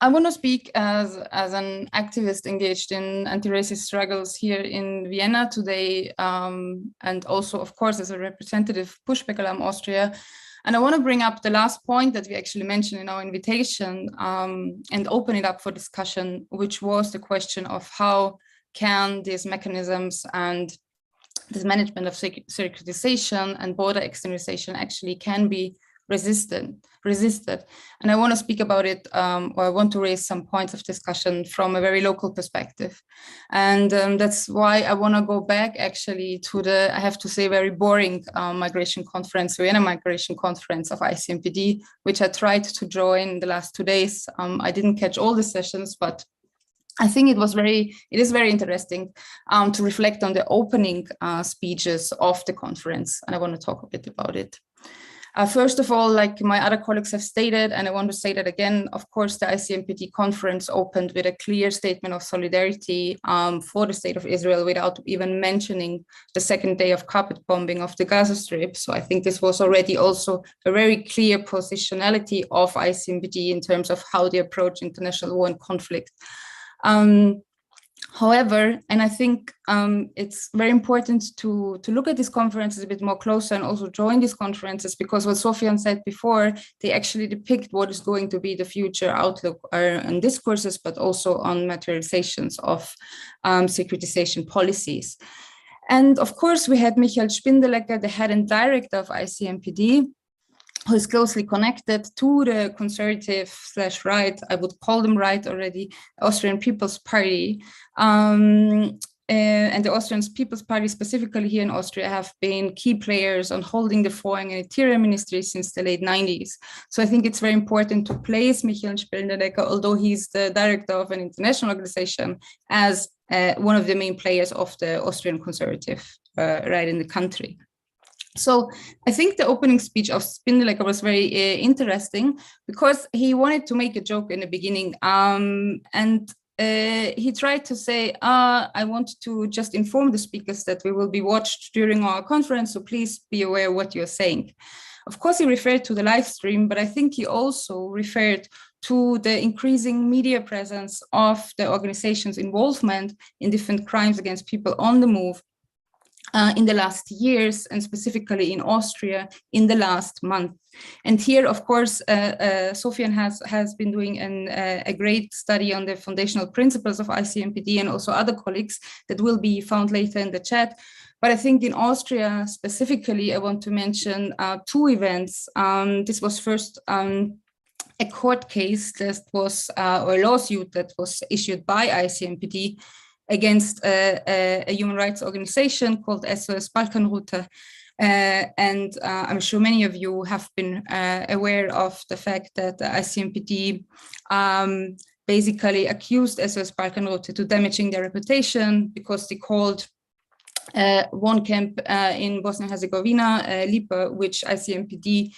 I want to speak as an activist engaged in anti-racist struggles here in Vienna today, and also, of course, as a representative Pushback Alarm Austria. And I want to bring up the last point that we actually mentioned in our invitation and open it up for discussion, which was the question of how can these mechanisms and this management of securitization and border externalization actually can be resisted. And I want to speak about it, or I want to raise some points of discussion from a very local perspective. And that's why I want to go back actually to the, I have to say, very boring migration conference, Vienna Migration Conference of ICMPD, which I tried to join the last 2 days. I didn't catch all the sessions, but I think it is very interesting to reflect on the opening speeches of the conference. And I want to talk a bit about it. First of all, like my other colleagues have stated, and I want to say that again, of course, the ICMPD conference opened with a clear statement of solidarity for the state of Israel without even mentioning the second day of carpet bombing of the Gaza Strip. So I think this was already also a very clear positionality of ICMPD in terms of how they approach international war and conflict. However, and I think it's very important to look at these conferences a bit more closer and also join these conferences, because what Sofian said before, they actually depict what is going to be the future outlook on discourses, but also on materializations of securitization policies. And of course, we had Michael Spindelecker, the head and director of ICMPD, who is closely connected to the conservative/right, I would call them right already, Austrian People's Party. And the Austrian People's Party, specifically here in Austria, have been key players on holding the Foreign and Interior Ministry since the late 90s. So I think it's very important to place Michael Spindelecker, although he's the director of an international organization, as one of the main players of the Austrian conservative right in the country. So I think the opening speech of Spindelecker was very interesting, because he wanted to make a joke in the beginning, and he tried to say, I want to just inform the speakers that we will be watched during our conference, so please be aware what you're saying. Of course, he referred to the live stream, but I think he also referred to the increasing media presence of the organization's involvement in different crimes against people on the move in the last years, and specifically in Austria in the last month. And here, of course, Sofian has been doing a great study on the foundational principles of ICMPD, and also other colleagues that will be found later in the chat. But I think in Austria specifically, I want to mention 2 events. This was first a court case that was, or a lawsuit that was issued by ICMPD against a human rights organization called SOS Balkanroute. And I'm sure many of you have been aware of the fact that the ICMPD basically accused SOS Balkanroute to damaging their reputation, because they called one camp in Bosnia-Herzegovina, Lipa, which ICMPD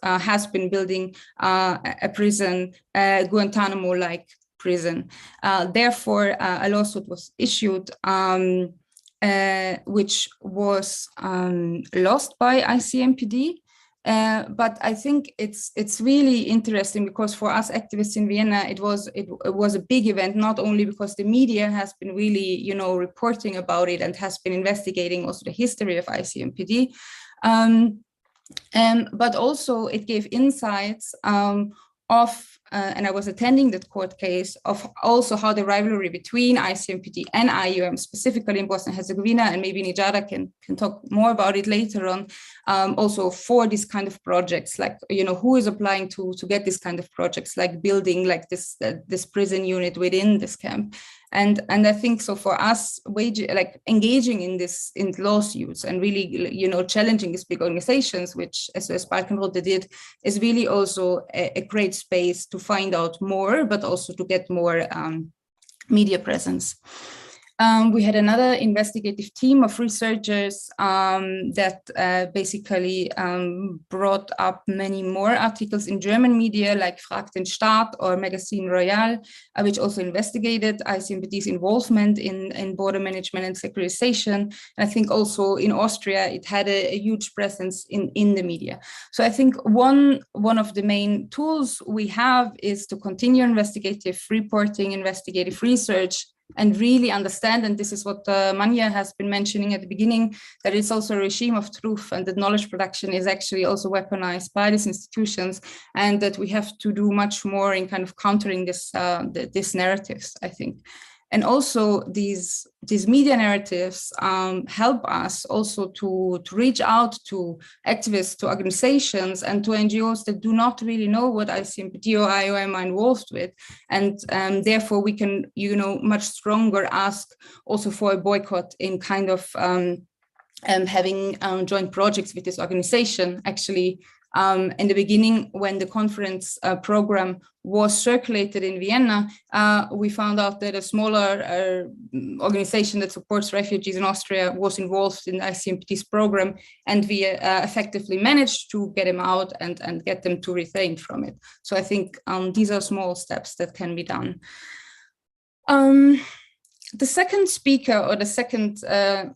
has been building a prison, Guantanamo-like prison. Therefore, a lawsuit was issued, which was lost by ICMPD. But I think it's really interesting, because for us activists in Vienna, it was a big event, not only because the media has been really, reporting about it and has been investigating also the history of ICMPD, but also it gave insights and I was attending that court case, of also how the rivalry between ICMPD and IOM, specifically in Bosnia-Herzegovina, and maybe Nijada can talk more about it later on, also for this kind of projects, like, who is applying to get this kind of projects, like building like this prison unit within this camp. And I think so for us, engaging in lawsuits and really, challenging these big organizations, which SOS Balkanroute did, is really also a great space to find out more, but also to get more media presence. We had another investigative team of researchers that basically brought up many more articles in German media like Frag den Staat or Magazine Royal, which also investigated ICMPD's involvement in border management and securitization. And I think also in Austria, it had a huge presence in the media. So I think one of the main tools we have is to continue investigative reporting, investigative research, and really understand, and this is what Manja has been mentioning at the beginning, that it's also a regime of truth and that knowledge production is actually also weaponized by these institutions, and that we have to do much more in kind of countering these narratives, I think. And also these media narratives help us also to reach out to activists, to organizations, and to NGOs that do not really know what ICMPD or IOM are involved with. And therefore we can, much stronger ask also for a boycott in kind of having joint projects with this organization. Actually, in the beginning, when the conference program was circulated in Vienna, we found out that a smaller organization that supports refugees in Austria was involved in the ICMPD's program, and we effectively managed to get them out and get them to refrain from it. So I think these are small steps that can be done. The second speaker, or the second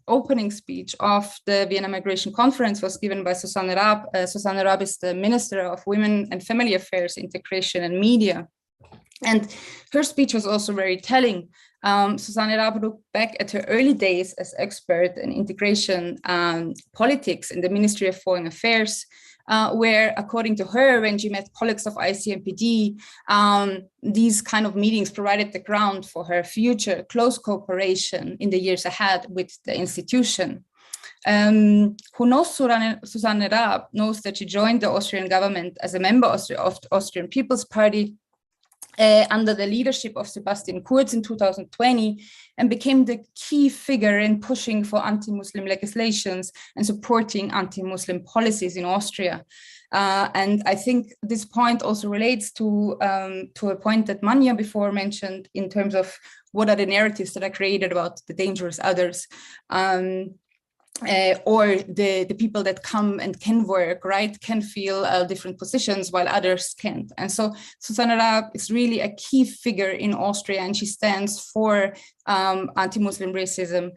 opening speech of the Vienna Migration Conference, was given by Susanne Raab. Susanne Raab is the Minister of Women and Family Affairs, Integration and Media. And her speech was also very telling. Susanne Raab looked back at her early days as expert in integration politics in the Ministry of Foreign Affairs, where, according to her, when she met colleagues of ICMPD, these kind of meetings provided the ground for her future close cooperation in the years ahead with the institution. Who knows Susanne Raab knows that she joined the Austrian government as a member of the Austrian People's Party under the leadership of Sebastian Kurz in 2020, and became the key figure in pushing for anti-Muslim legislations and supporting anti-Muslim policies in Austria. And I think this point also relates to a point that Manja before mentioned in terms of what are the narratives that are created about the dangerous others. Or the people that come and can work, right, can feel different positions while others can't. And so Susanne Raab is really a key figure in Austria, and she stands for anti-Muslim racism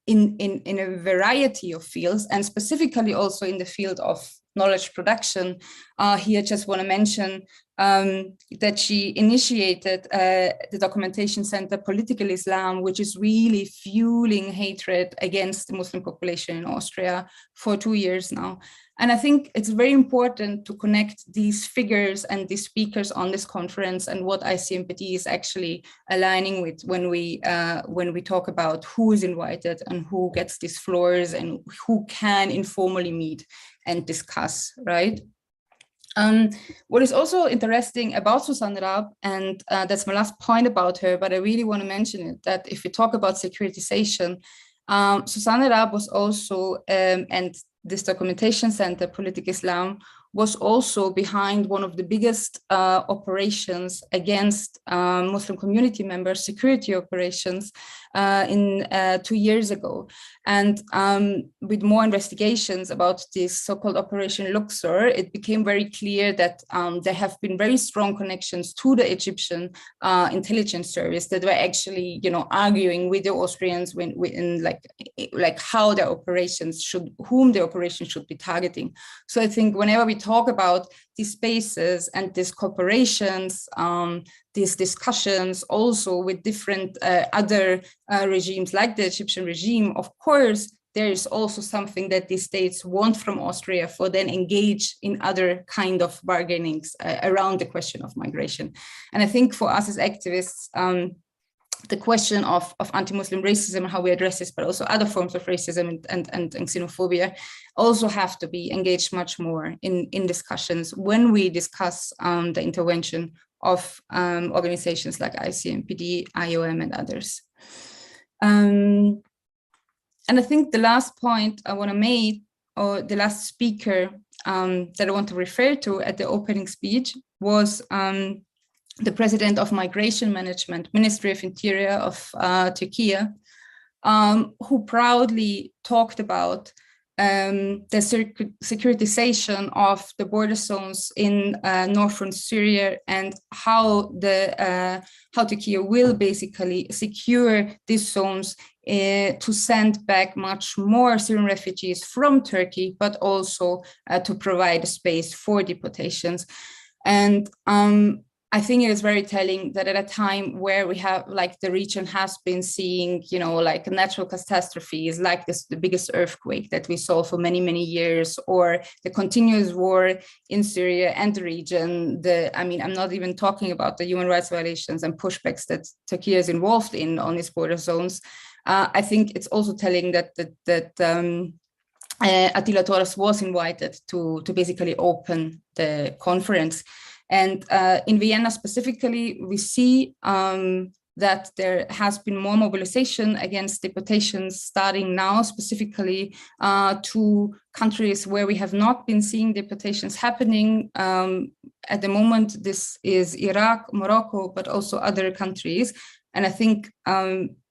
in a variety of fields, and specifically also in the field of knowledge production. Here I just want to mention that she initiated the documentation center Political Islam, which is really fueling hatred against the Muslim population in Austria for 2 years now. And I think it's very important to connect these figures and these speakers on this conference and what ICMPD is actually aligning with when we talk about who is invited and who gets these floors and who can informally meet and discuss, right? What is also interesting about Susanne Raab, and that's my last point about her, but I really want to mention it, that if we talk about securitization, Susanne Raab was also, and this documentation center, Political Islam, was also behind one of the biggest operations against Muslim community members, security operations, in 2 years ago. And with more investigations about this so-called Operation Luxor, it became very clear that there have been very strong connections to the Egyptian intelligence service that were actually, arguing with the Austrians in like how their operations should, whom the operation should be targeting. So I think whenever we talk about these spaces and these cooperations, these discussions also with different other regimes like the Egyptian regime, of course, there is also something that the states want from Austria for then engage in other kind of bargainings around the question of migration. And I think for us as activists, the question of anti-Muslim racism, how we address this, but also other forms of racism and xenophobia also have to be engaged much more in discussions when we discuss the intervention of organizations like ICMPD, IOM, and others. And I think the last point I want to make, or the last speaker that I want to refer to at the opening speech, was the president of Migration Management, Ministry of Interior of Turkey, who proudly talked about the securitization of the border zones in northern Syria and how Turkey will basically secure these zones to send back much more Syrian refugees from Turkey, but also to provide a space for deportations. And I think it is very telling that at a time where we have, like, the region has been seeing, you know, like natural catastrophes, like the biggest earthquake that we saw for many, many years, or the continuous war in Syria and the region. I mean, I'm not even talking about the human rights violations and pushbacks that Turkey is involved in on its border zones. I think it's also telling that Attila Torres was invited to basically open the conference. And in Vienna specifically, we see that there has been more mobilization against deportations starting now, specifically to countries where we have not been seeing deportations happening. At the moment, this is Iraq, Morocco, but also other countries. And I think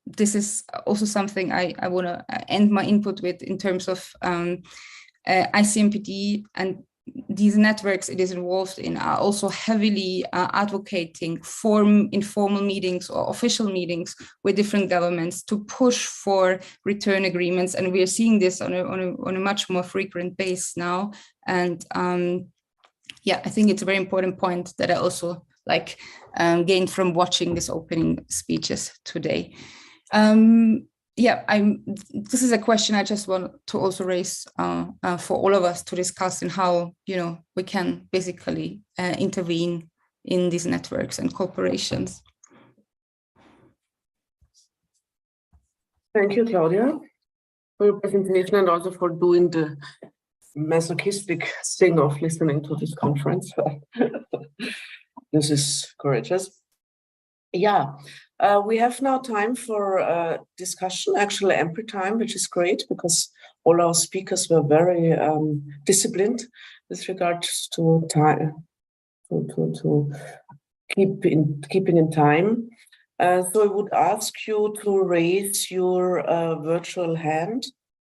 this is also something I want to end my input with in terms of ICMPD, and these networks it is involved in are also heavily advocating for informal meetings or official meetings with different governments to push for return agreements. And we are seeing this on a much more frequent base now. And yeah, I think it's a very important point that I also gained from watching these opening speeches today. Yeah, this is a question I just want to also raise for all of us to discuss in how, you know, we can basically intervene in these networks and corporations. Thank you, Claudia, for your presentation and also for doing the masochistic thing of listening to this conference. This is courageous. Yeah. We have now time for discussion, actually ample time, which is great because all our speakers were very disciplined with regards to time, to keeping in time. So I would ask you to raise your virtual hand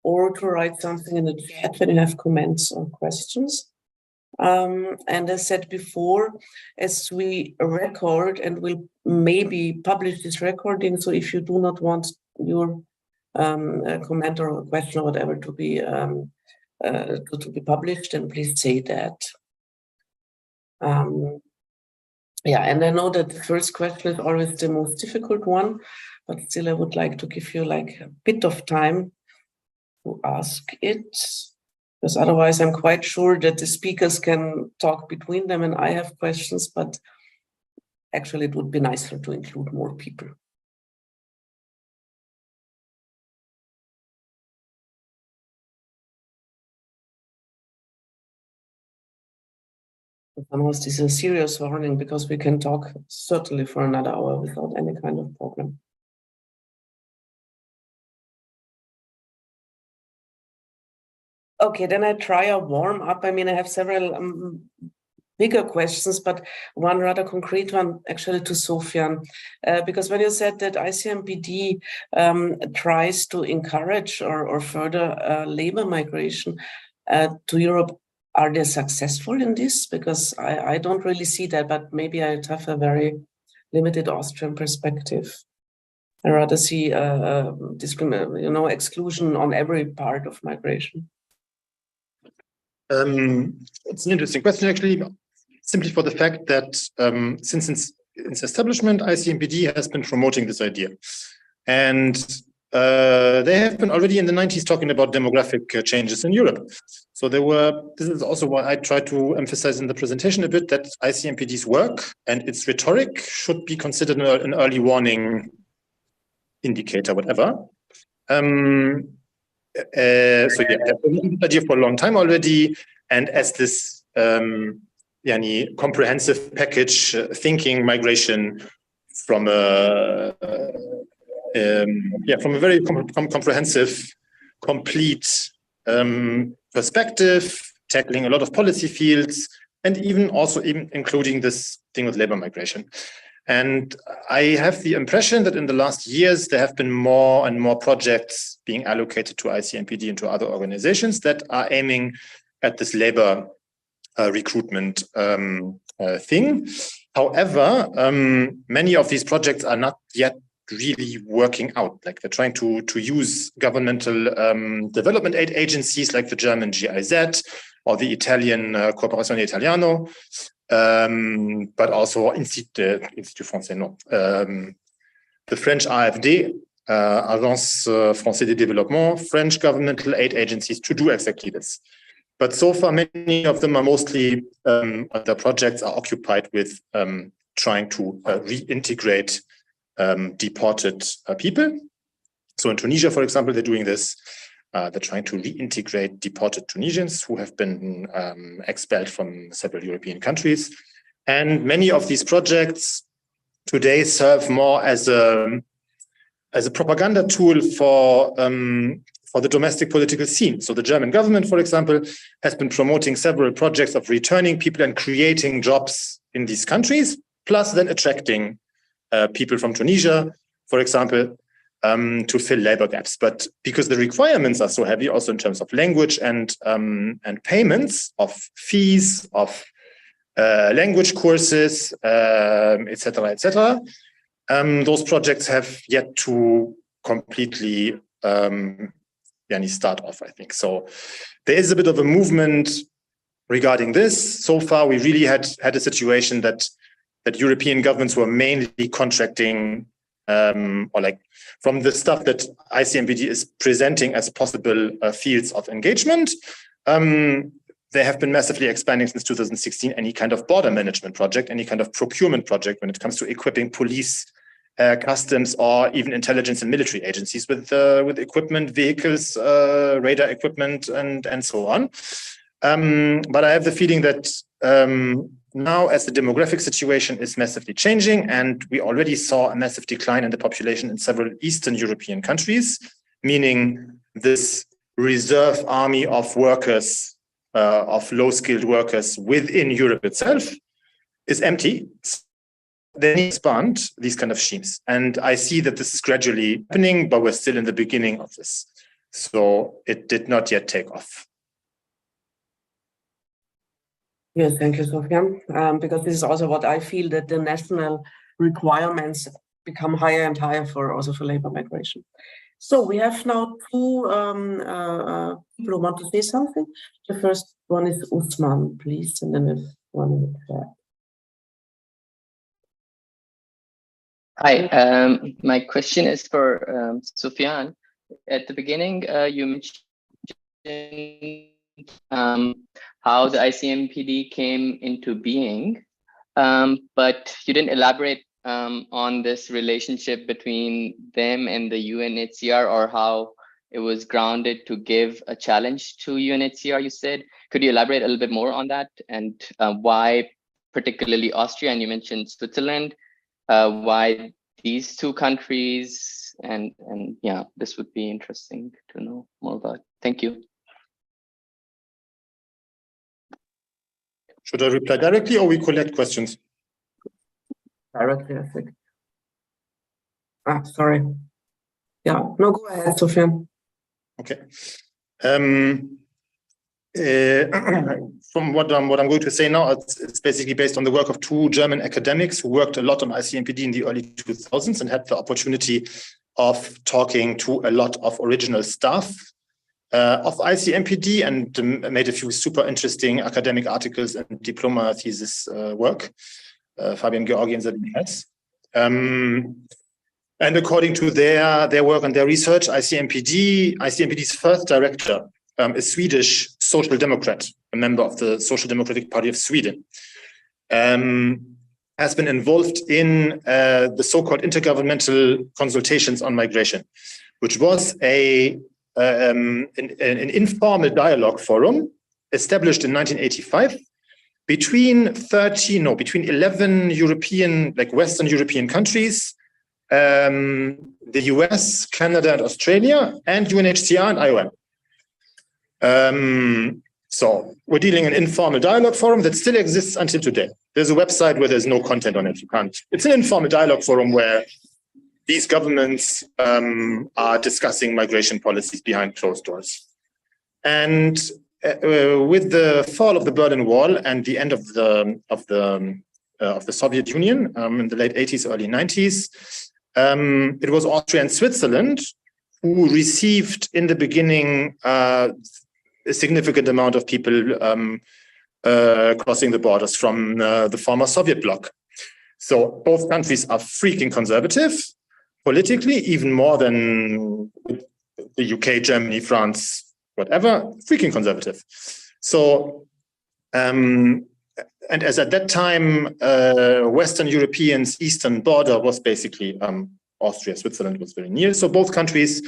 or to write something in the chat when you have comments or questions. And as said before, as we record and will maybe publish this recording, so if you do not want your comment or question or whatever to be published, then please say that. Yeah, and I know that the first question is always the most difficult one, but still I would like to give you like a bit of time to ask it. Because otherwise I'm quite sure that the speakers can talk between them and I have questions, but actually it would be nicer to include more people. Almost this is a serious warning because we can talk certainly for another hour without any kind of problem. Okay, then I try a warm up. I mean, I have several bigger questions, but one rather concrete one actually to Sofian, because when you said that ICMPD tries to encourage or further labor migration to Europe, are they successful in this? Because I don't really see that, but maybe I have a very limited Austrian perspective. I rather see exclusion on every part of migration. It's an interesting question, actually, simply for the fact that since its establishment, ICMPD has been promoting this idea. And they have been already in the 90s talking about demographic changes in Europe. So this is also why I try to emphasize in the presentation a bit that ICMPD's work and its rhetoric should be considered an early warning indicator, whatever. So yeah, they've been idea for a long time already, and as this comprehensive package, thinking migration from a very comprehensive, complete perspective, tackling a lot of policy fields and even including this thing with labor migration. And I have the impression that in the last years, there have been more and more projects being allocated to ICMPD and to other organizations that are aiming at this labor recruitment thing. However, many of these projects are not yet really working out. Like they're trying to use governmental development aid agencies like the German GIZ or the Italian Cooperazione Italiano, but also Institut Français, no. The French AFD, Agence Française de Développement, French governmental aid agencies to do exactly this. But so far, many of them are mostly, the projects are occupied with trying to reintegrate deported people. So in Tunisia, for example, they're doing this. They're trying to reintegrate deported Tunisians who have been expelled from several European countries. And many of these projects today serve more as a propaganda tool for the domestic political scene. So the German government, for example, has been promoting several projects of returning people and creating jobs in these countries, plus then attracting people from Tunisia, for example, to fill labor gaps. But because the requirements are so heavy, also in terms of language and payments of fees, of language courses, etc., those projects have yet to completely start off, I think. So there is a bit of a movement regarding this. So far, we really had a situation that European governments were mainly contracting or like from the stuff that ICMPD is presenting as possible fields of engagement. They have been massively expanding since 2016 any kind of border management project, any kind of procurement project when it comes to equipping police, customs, or even intelligence and military agencies with equipment, vehicles, radar equipment, and so on. But I have the feeling that now, as the demographic situation is massively changing, and we already saw a massive decline in the population in several Eastern European countries, meaning this reserve army of workers, of low-skilled workers within Europe itself is empty. They need to expand these kind of schemes. And I see that this is gradually happening, but we're still in the beginning of this. So it did not yet take off. Yes, thank you, Sofian. Because this is also what I feel, that the national requirements become higher and higher for labor migration. So we have now two people who want to say something. The first one is Usman, please, and then there's one in the chat. Hi, my question is for Sofian. At the beginning, you mentioned how the ICMPD came into being, but you didn't elaborate on this relationship between them and the UNHCR, or how it was grounded to give a challenge to UNHCR, you said. Could you elaborate a little bit more on that, and why particularly Austria, and you mentioned Switzerland, why these two countries, and yeah, this would be interesting to know more about. Thank you. Should I reply directly, or we collect questions? Directly, I think. Sorry. Yeah, no, go ahead, Sofian. Okay. From what I'm going to say now, it's basically based on the work of two German academics who worked a lot on ICMPD in the early 2000s and had the opportunity of talking to a lot of original staff of ICMPD, and made a few super interesting academic articles and diploma thesis work. Fabian Georgi and Sabine Hess. And according to their work and their research, ICMPD's first director, a Swedish social democrat, a member of the Social Democratic Party of Sweden, has been involved in the so-called intergovernmental consultations on migration, which was an informal dialogue forum established in 1985 between 11 European, like Western European countries, the US, Canada, and Australia, and UNHCR and IOM. So we're dealing in an informal dialogue forum that still exists until today. There's a website where there's no content on it. You can't. It's an informal dialogue forum where these governments are discussing migration policies behind closed doors. And with the fall of the Berlin Wall and the end of the Soviet Union in the late 80s, early 90s, it was Austria and Switzerland who received in the beginning a significant amount of people crossing the borders from the former Soviet bloc. So both countries are freaking conservative politically, even more than the UK, Germany, France, whatever, freaking conservative. So, and as at that time, Western Europeans' eastern border was basically Austria, Switzerland was very near. So both countries,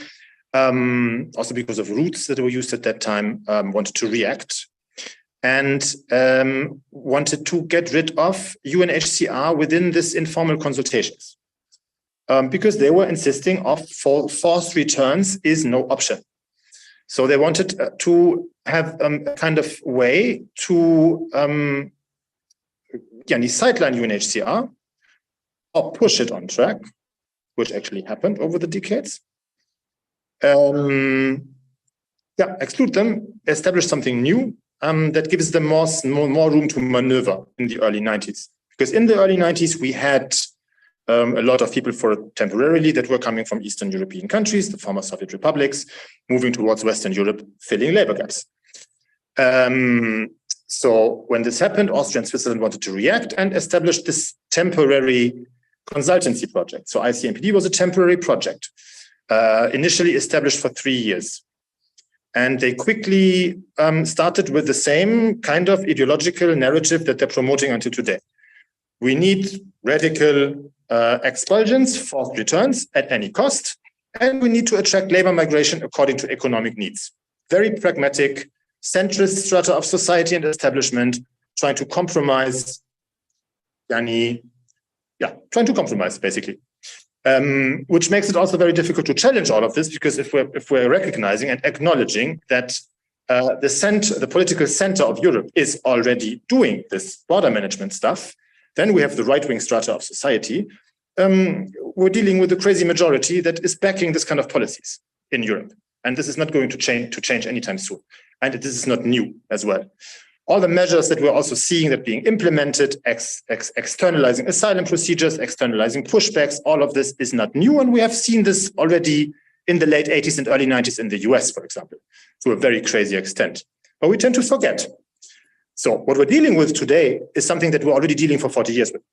also because of routes that were used at that time, wanted to react and wanted to get rid of UNHCR within this informal consultations. Because they were insisting of forced returns is no option. So they wanted to have a kind of way to sideline UNHCR or push it on track, which actually happened over the decades. Exclude them, establish something new that gives them more room to maneuver in the early 90s. Because in the early 90s, we had a lot of people temporarily that were coming from Eastern European countries, the former Soviet republics, moving towards Western Europe, filling labor gaps. So when this happened, Austria and Switzerland wanted to react and establish this temporary consultancy project. So ICMPD was a temporary project, initially established for 3 years. And they quickly started with the same kind of ideological narrative that they're promoting until today. We need radical expulsions, forced returns at any cost, and we need to attract labor migration according to economic needs. Very pragmatic, centrist strata of society and establishment, trying to compromise, trying to compromise, basically. Which makes it also very difficult to challenge all of this, because if we're recognizing and acknowledging that the political center of Europe is already doing this border management stuff, then we have the right-wing strata of society. We're dealing with a crazy majority that is backing this kind of policies in Europe. And this is not going to change anytime soon. And this is not new as well. All the measures that we're also seeing that being implemented, externalizing asylum procedures, externalizing pushbacks, all of this is not new. And we have seen this already in the late 80s and early 90s in the US, for example, to a very crazy extent. But we tend to forget. So what we're dealing with today is something that we're already dealing for 40 years with.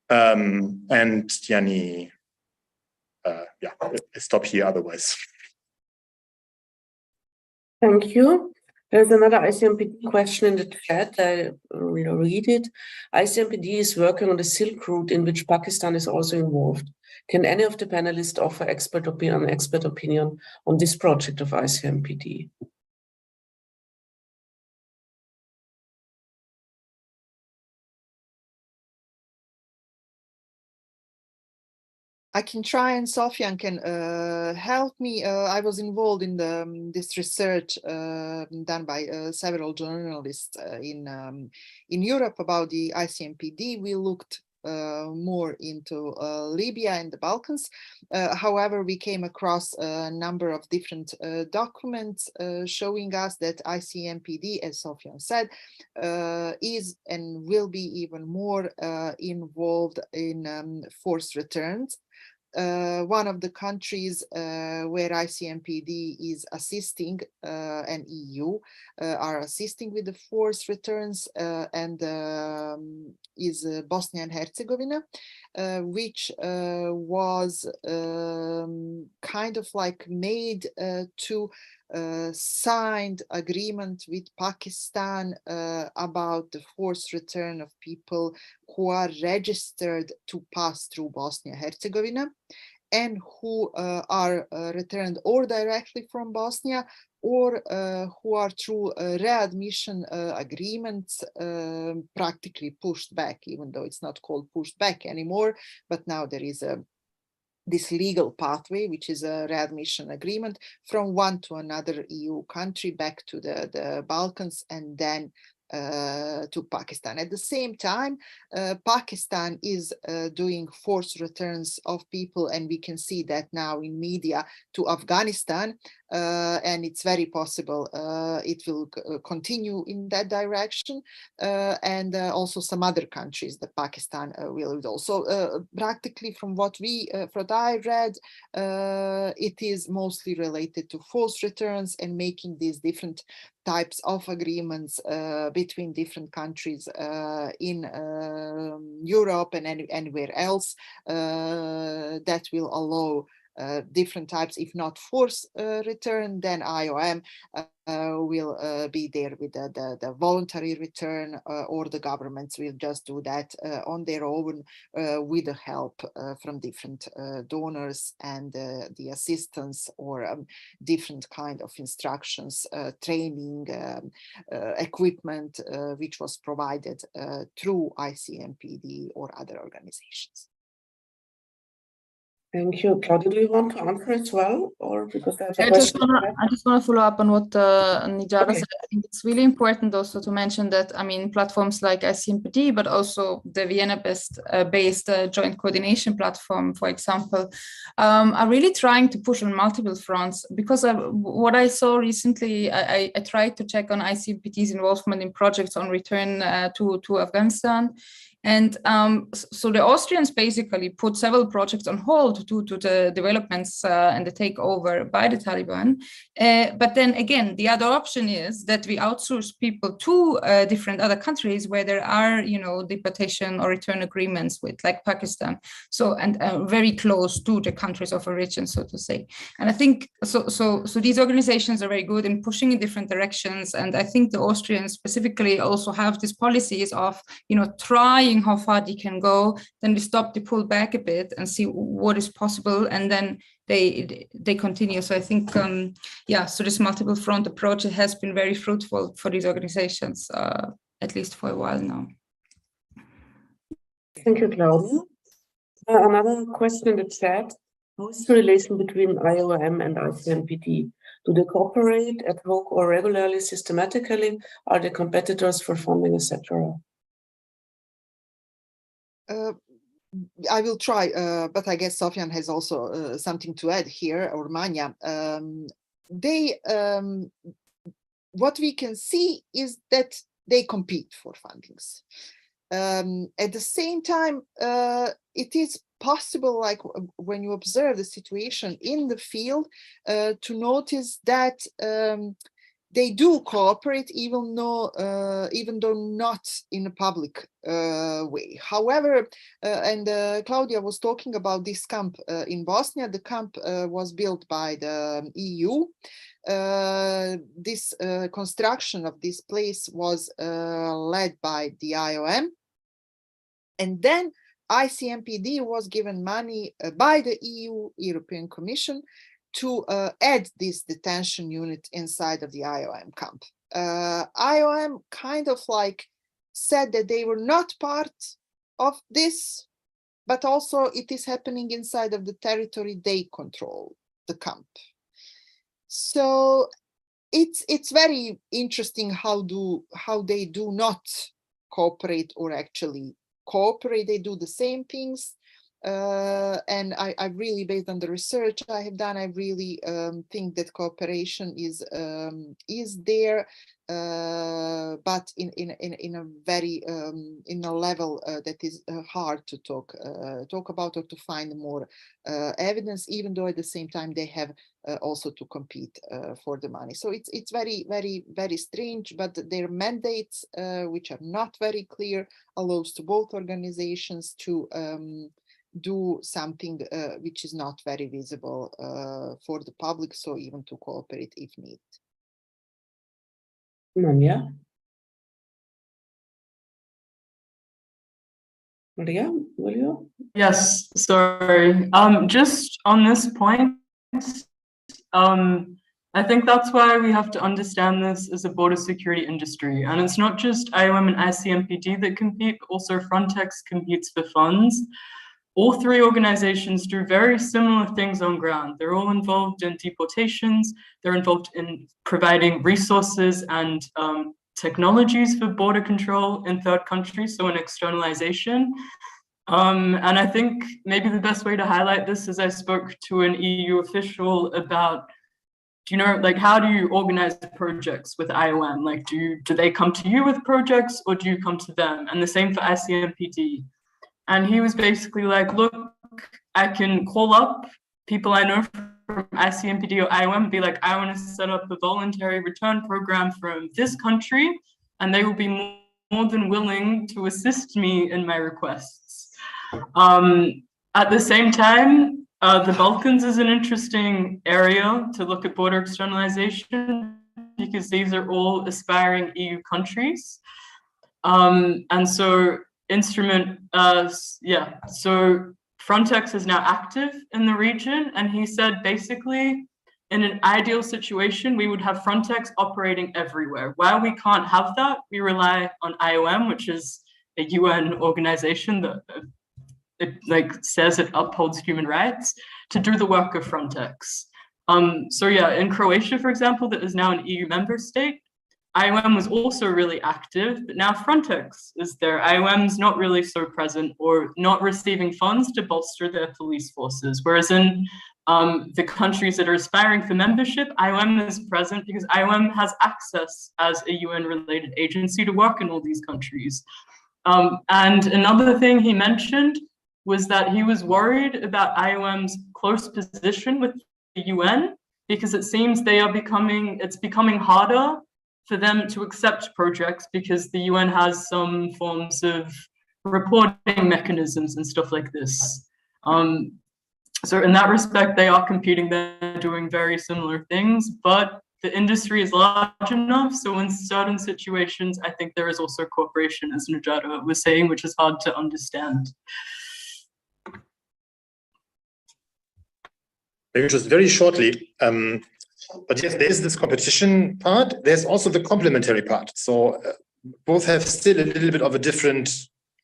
And Yanni, I stop here otherwise. Thank you. There's another ICMPD question in the chat. I will read it. ICMPD is working on the Silk Route in which Pakistan is also involved. Can any of the panelists offer expert opinion on this project of ICMPD? I can try, and Sofian can help me. I was involved in this research done by several journalists in Europe about the ICMPD. We looked more into Libya and the Balkans. However, we came across a number of different documents showing us that ICMPD, as Sofian said, is and will be even more involved in forced returns. One of the countries where ICMPD is assisting and EU are assisting with the forced returns and is Bosnia and Herzegovina, which was kind of like made to signed agreement with Pakistan about the forced return of people who are registered to pass through Bosnia-Herzegovina and who are returned or directly from Bosnia or who are through readmission agreements practically pushed back, even though it's not called pushed back anymore, but now there is a this legal pathway, which is a readmission agreement from one to another EU country, back to the Balkans, and then to Pakistan. At the same time, Pakistan is doing forced returns of people, and we can see that now in media, to Afghanistan, and it's very possible it will continue in that direction, and also some other countries that Pakistan will do. So practically from what I read, it is mostly related to forced returns and making these different types of agreements between different countries in Europe and anywhere else that will allow different types, if not forced return, then IOM will be there with the voluntary return, or the governments will just do that on their own with the help from different donors and the assistance or different kind of instructions, training, equipment, which was provided through ICMPD or other organizations. Thank you. Claudia, do you want to answer as well? Or because there's a I question? just want to follow up on what Nijada Okay. said. I think it's really important also to mention that, I mean, platforms like ICMPD, but also the Vienna-based joint coordination platform, for example, are really trying to push on multiple fronts. Because what I saw recently, I tried to check on ICMPD's involvement in projects on return to Afghanistan. And so the Austrians basically put several projects on hold due to the developments and the takeover by the Taliban. But then again, the other option is that we outsource people to different other countries where there are, you know, deportation or return agreements with, like Pakistan. So, and very close to the countries of origin, so to say. And I think, so these organizations are very good in pushing in different directions. And I think the Austrians specifically also have these policies of, you know, trying how far they can go, then they stop, they pull back a bit and see what is possible, and then they continue. So I think, yeah, so this multiple front approach has been very fruitful for these organizations, at least for a while now. Thank you, Claudia. Another question in the chat. How is the relation between IOM and ICMPD? Do they cooperate ad hoc or regularly, systematically? Are they competitors for funding, etc.? I will try, but I guess Sofian has also something to add here, or Manja. What we can see is that they compete for fundings. At the same time, it is possible, like when you observe the situation in the field, to notice that they do cooperate, even though not in a public way. However, and Claudia was talking about this camp in Bosnia. The camp was built by the EU. This construction of this place was led by the IOM. And then ICMPD was given money by the European Commission to add this detention unit inside of the IOM camp. IOM kind of like said that they were not part of this, but also it is happening inside of the territory they control, the camp. So it's very interesting how they do not cooperate or actually cooperate. They do the same things. And I really, based on the research I have done, I really think that cooperation is there, but in a very in a level that is hard to talk about or to find more evidence, even though at the same time they have also to compete for the money. So it's very, very, very strange, but their mandates, which are not very clear, allows to both organizations to do something which is not very visible for the public, so even to cooperate if needed. Maria? Maria, will you? Yes, sorry. Just on this point, I think that's why we have to understand this as a border security industry. And it's not just IOM and ICMPD that compete, but also Frontex competes for funds. all three organizations do very similar things on ground. They're all involved in deportations. They're involved in providing resources and technologies for border control in third countries, so in externalization. And I think maybe the best way to highlight this is I spoke to an EU official about, do you know, like, how do you organize projects with IOM? Like, do they come to you with projects or do you come to them? And the same for ICMPD. And he was basically like, look, I can call up people I know from ICMPD or IOM and be like, I want to set up a voluntary return program from this country, and they will be more than willing to assist me in my requests. At the same time, the Balkans is an interesting area to look at border externalization because these are all aspiring EU countries. And so so Frontex is now active in the region, and he said basically in an ideal situation we would have Frontex operating everywhere. While we can't have that, we rely on IOM, which is a UN organization that says it upholds human rights, to do the work of Frontex. So yeah, in Croatia, for example, that is now an EU member state, IOM was also really active, but now Frontex is there. IOM's not really so present or not receiving funds to bolster their police forces. Whereas in the countries that are aspiring for membership, IOM is present because IOM has access as a UN-related agency to work in all these countries. And another thing he mentioned was that he was worried about IOM's close position with the UN because it seems it's becoming harder for them to accept projects because the UN has some forms of reporting mechanisms and stuff like this. So in that respect, they are competing, they're doing very similar things, but the industry is large enough, so in certain situations, I think there is also cooperation, as Najada was saying, which is hard to understand. Maybe just very shortly, but yes, there is this competition part. There's also the complementary part. So both have still a little bit of a different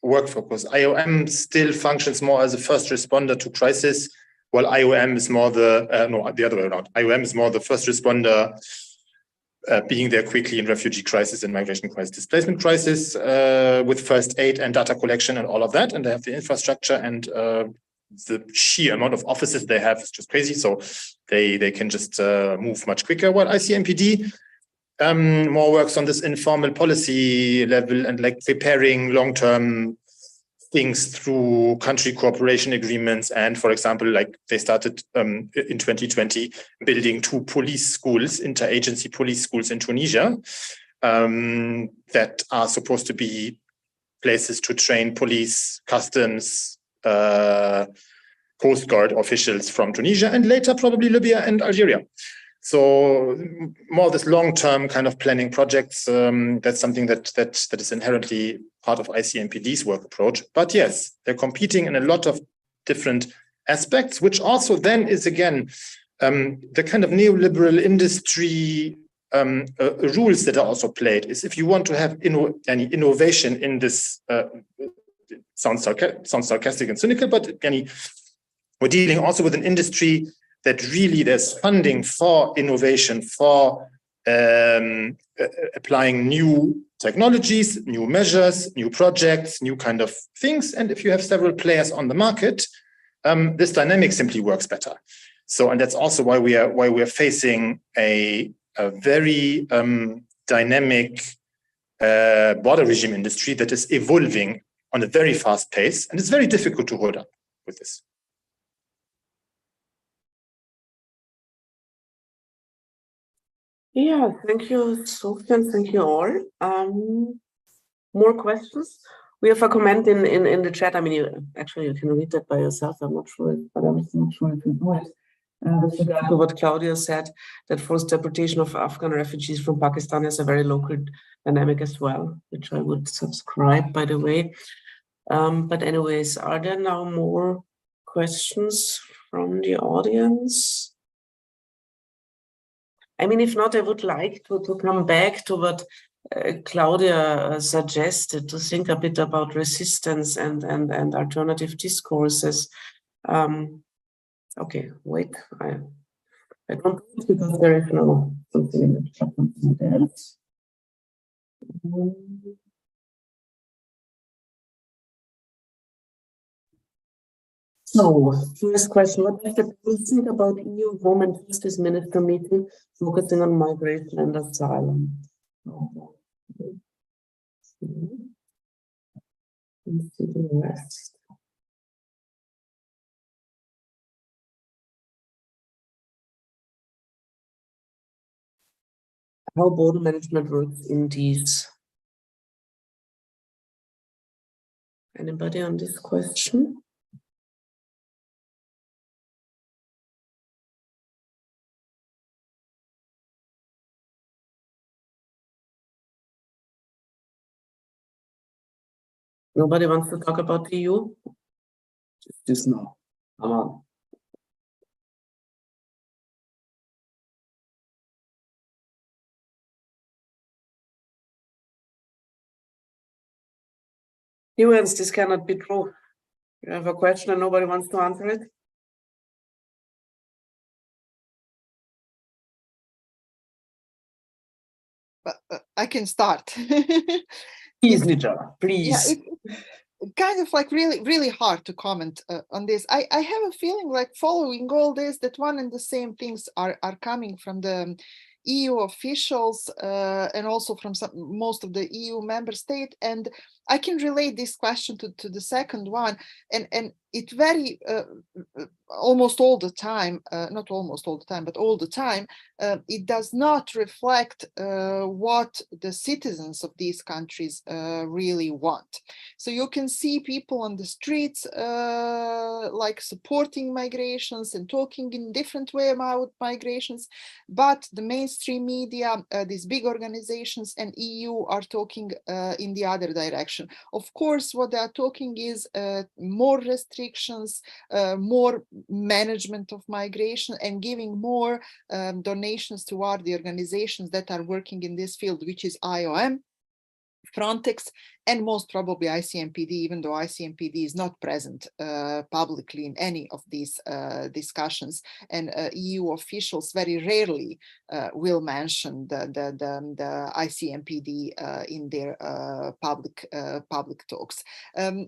work focus. IOM still functions more as a first responder to crisis, while IOM is more the other way around. IOM is more the first responder, being there quickly in refugee crisis and migration crisis, displacement crisis, with first aid and data collection and all of that. And they have the infrastructure and the sheer amount of offices they have is just crazy. So they can just move much quicker. While ICMPD more works on this informal policy level and like preparing long-term things through country cooperation agreements. And for example, like they started in 2020 building 2 police schools, interagency police schools in Tunisia that are supposed to be places to train police, customs, Coast Guard officials from Tunisia and later probably Libya and Algeria. So more this long-term kind of planning projects, that's something that is inherently part of ICMPD's work approach. But yes, they're competing in a lot of different aspects, which also then is again the kind of neoliberal industry rules that are also played. Is if you want to have any innovation in this, sounds sarcastic and cynical, but we're dealing also with an industry that really there's funding for innovation, for applying new technologies, new measures, new projects, new kind of things. And if you have several players on the market, this dynamic simply works better. So, and that's also why we are facing a very dynamic border regime industry that is evolving on a very fast pace, and it's very difficult to hold up with this. Yeah, thank you, Sophie, and thank you all. More questions? We have a comment in the chat. I mean, you can read that by yourself. I'm not sure, but I'm not sure if you do it. With regard to what Claudia said, that forced deportation of Afghan refugees from Pakistan has a very local dynamic as well, which I would subscribe, by the way. But anyways, are there now more questions from the audience? I mean, if not, I would like to come back to what Claudia suggested to think a bit about resistance and alternative discourses. Okay, wait, I don't know because there is no something in the chat. So, first question, what does the people think about EU Home and Justice Minister meeting focusing on migration and asylum? Let's see the rest. How border management works in these. Anybody on this question? Nobody wants to talk about the EU? Just no. Come on. Humans, this cannot be true. You have a question and nobody wants to answer it? But I can start. Please, Nija, please. Yeah, it's kind of like really hard to comment on this. I have a feeling like following all this that one and the same things are coming from the EU officials and also from most of the EU member state, and I can relate this question to the second one, and it very almost all the time, not almost all the time, but all the time, it does not reflect what the citizens of these countries really want. So you can see people on the streets like supporting migrations and talking in different way about migrations, but the mainstream media, these big organizations and EU are talking in the other direction. Of course, what they are talking is more restrictions, more management of migration, and giving more donations toward the organizations that are working in this field, which is IOM, Frontex, and most probably ICMPD, even though ICMPD is not present publicly in any of these discussions, and EU officials very rarely will mention the ICMPD in their public talks.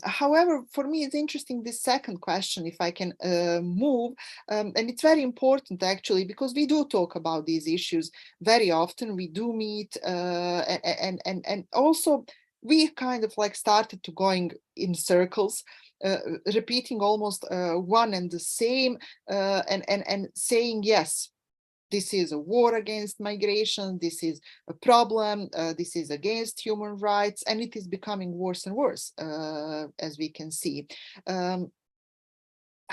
However, for me, it's interesting this second question, if I can move, and it's very important actually, because we do talk about these issues very often. We do meet and also we kind of like started to going in circles, repeating almost one and the same, and saying, yes, this is a war against migration, this is a problem, this is against human rights, and it is becoming worse and worse, as we can see.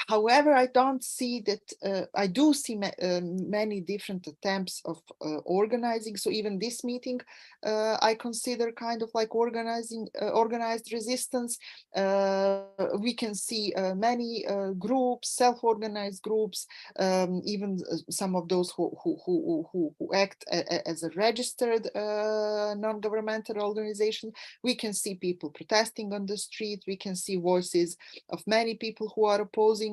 However, I don't see that, I do see many different attempts of organizing. So even this meeting, I consider kind of like organized resistance. We can see many groups, self-organized groups, even some of those who act as a registered non-governmental organization. We can see people protesting on the street. We can see voices of many people who are opposing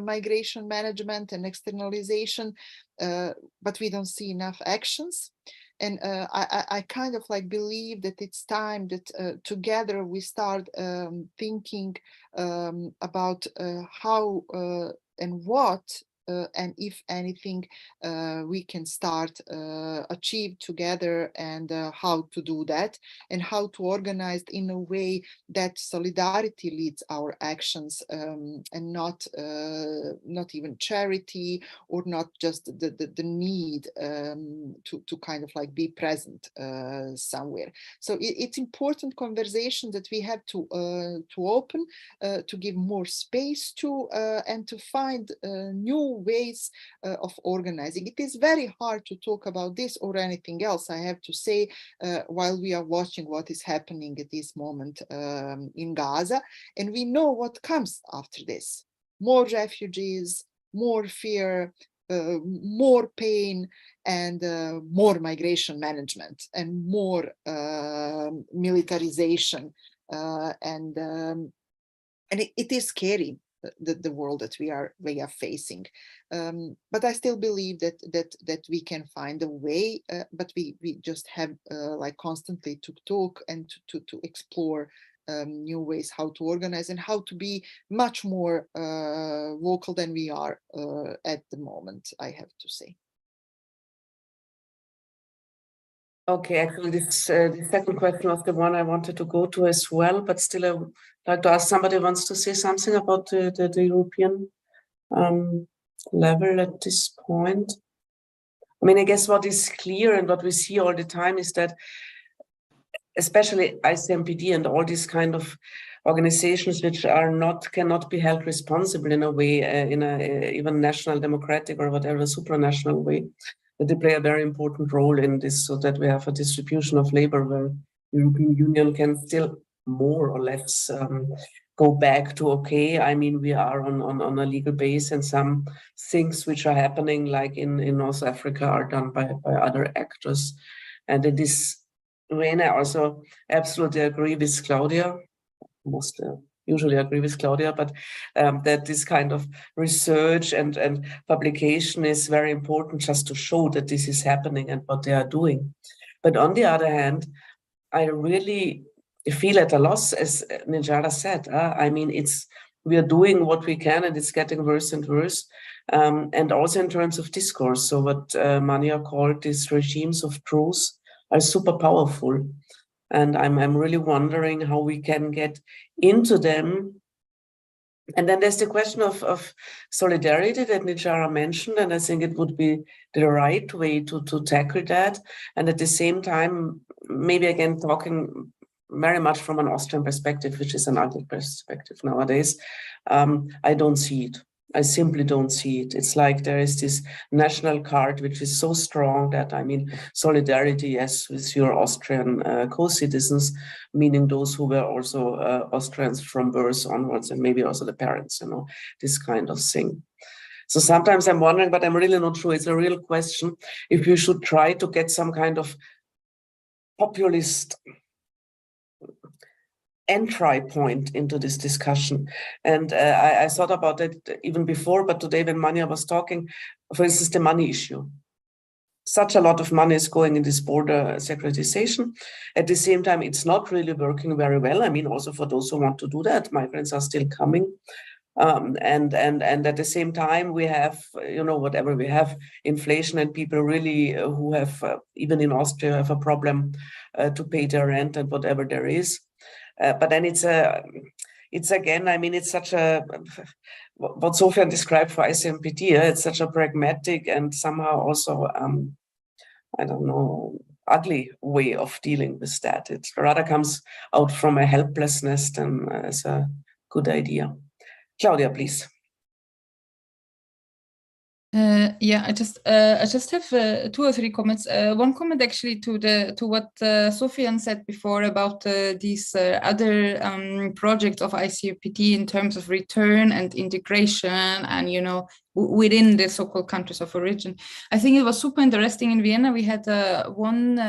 migration management and externalization, but we don't see enough actions. And I kind of like believe that it's time that together we start thinking about how and what and if anything we can start achieve together, and how to do that, and how to organize in a way that solidarity leads our actions, and not even charity, or not just the need to kind of like be present somewhere. So it's important conversation that we have to open, to give more space to, and to find new ways of organizing. It is very hard to talk about this or anything else, I have to say, while we are watching what is happening at this moment in Gaza, and we know what comes after this: more refugees, more fear, more pain and more migration management and more militarization, and it is scary, the world that we are facing, but I still believe that we can find a way, but we just have like constantly to talk and to explore new ways how to organize and how to be much more vocal than we are at the moment, I have to say. Okay, actually, this the second question was the one I wanted to go to as well, but still I would like to ask somebody who wants to say something about the European level at this point. I mean, I guess what is clear and what we see all the time is that especially ICMPD and all these kind of organizations which cannot be held responsible in a way, in a even national democratic or whatever supranational way, that they play a very important role in this, so that we have a distribution of labor where the European Union can still more or less go back to, okay, I mean, we are on a legal base, and some things which are happening like in North Africa are done by other actors. And in this way, I also absolutely agree with Claudia, usually agree with Claudia, but that this kind of research and publication is very important just to show that this is happening and what they are doing. But on the other hand, I really feel at a loss, as Nijara said. I mean, we are doing what we can, and it's getting worse and worse. And also in terms of discourse. So what Mania called these regimes of truth are super powerful. And I'm really wondering how we can get into them. And then there's the question of solidarity that Nijara mentioned, and I think it would be the right way to tackle that. And at the same time, maybe again talking very much from an Austrian perspective, which is an ugly perspective nowadays, I don't see it. I simply don't see it. It's like there is this national card which is so strong that, I mean, solidarity, yes, with your Austrian co-citizens, meaning those who were also Austrians from birth onwards, and maybe also the parents, you know, this kind of thing. So sometimes I'm wondering, but I'm really not sure, it's a real question, if you should try to get some kind of populist entry point into this discussion. And I thought about that even before, but today when Mania was talking, for instance, the money issue. Such a lot of money is going in this border securitization. At the same time, it's not really working very well. I mean, also for those who want to do that, migrants are still coming. And at the same time, we have, you know, whatever we have, inflation, and people really who have, even in Austria, have a problem to pay their rent and whatever there is. But then it's again, I mean, it's such a, what Sofian described for ICMPD, it's such a pragmatic and somehow also, I don't know, ugly way of dealing with that. It rather comes out from a helplessness than as a good idea. Claudia, please. Yeah, I just have 2 or 3 comments. One comment actually to what Sofian said before about these other projects of ICMPD in terms of return and integration, and, you know, within the so-called countries of origin. I think it was super interesting in Vienna. We had one